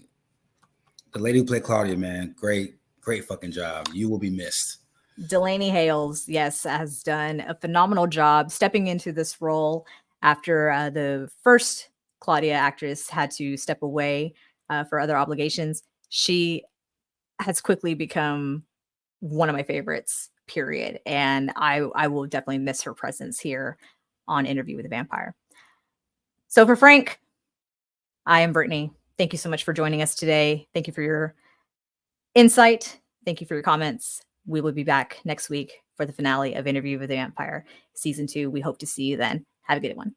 lady who played Claudia, man, great fucking job. You will be missed. Delainey Hayles, yes, has done a phenomenal job stepping into this role after the first Claudia actress had to step away for other obligations. She has quickly become one of my favorites, period. And I will definitely miss her presence here on Interview with the Vampire. So for Frank, I am Brittany. Thank you so much for joining us today. Thank you for your insight. Thank you for your comments. We will be back next week for the finale of Interview with the Vampire Season 2. We hope to see you then. Have a good one.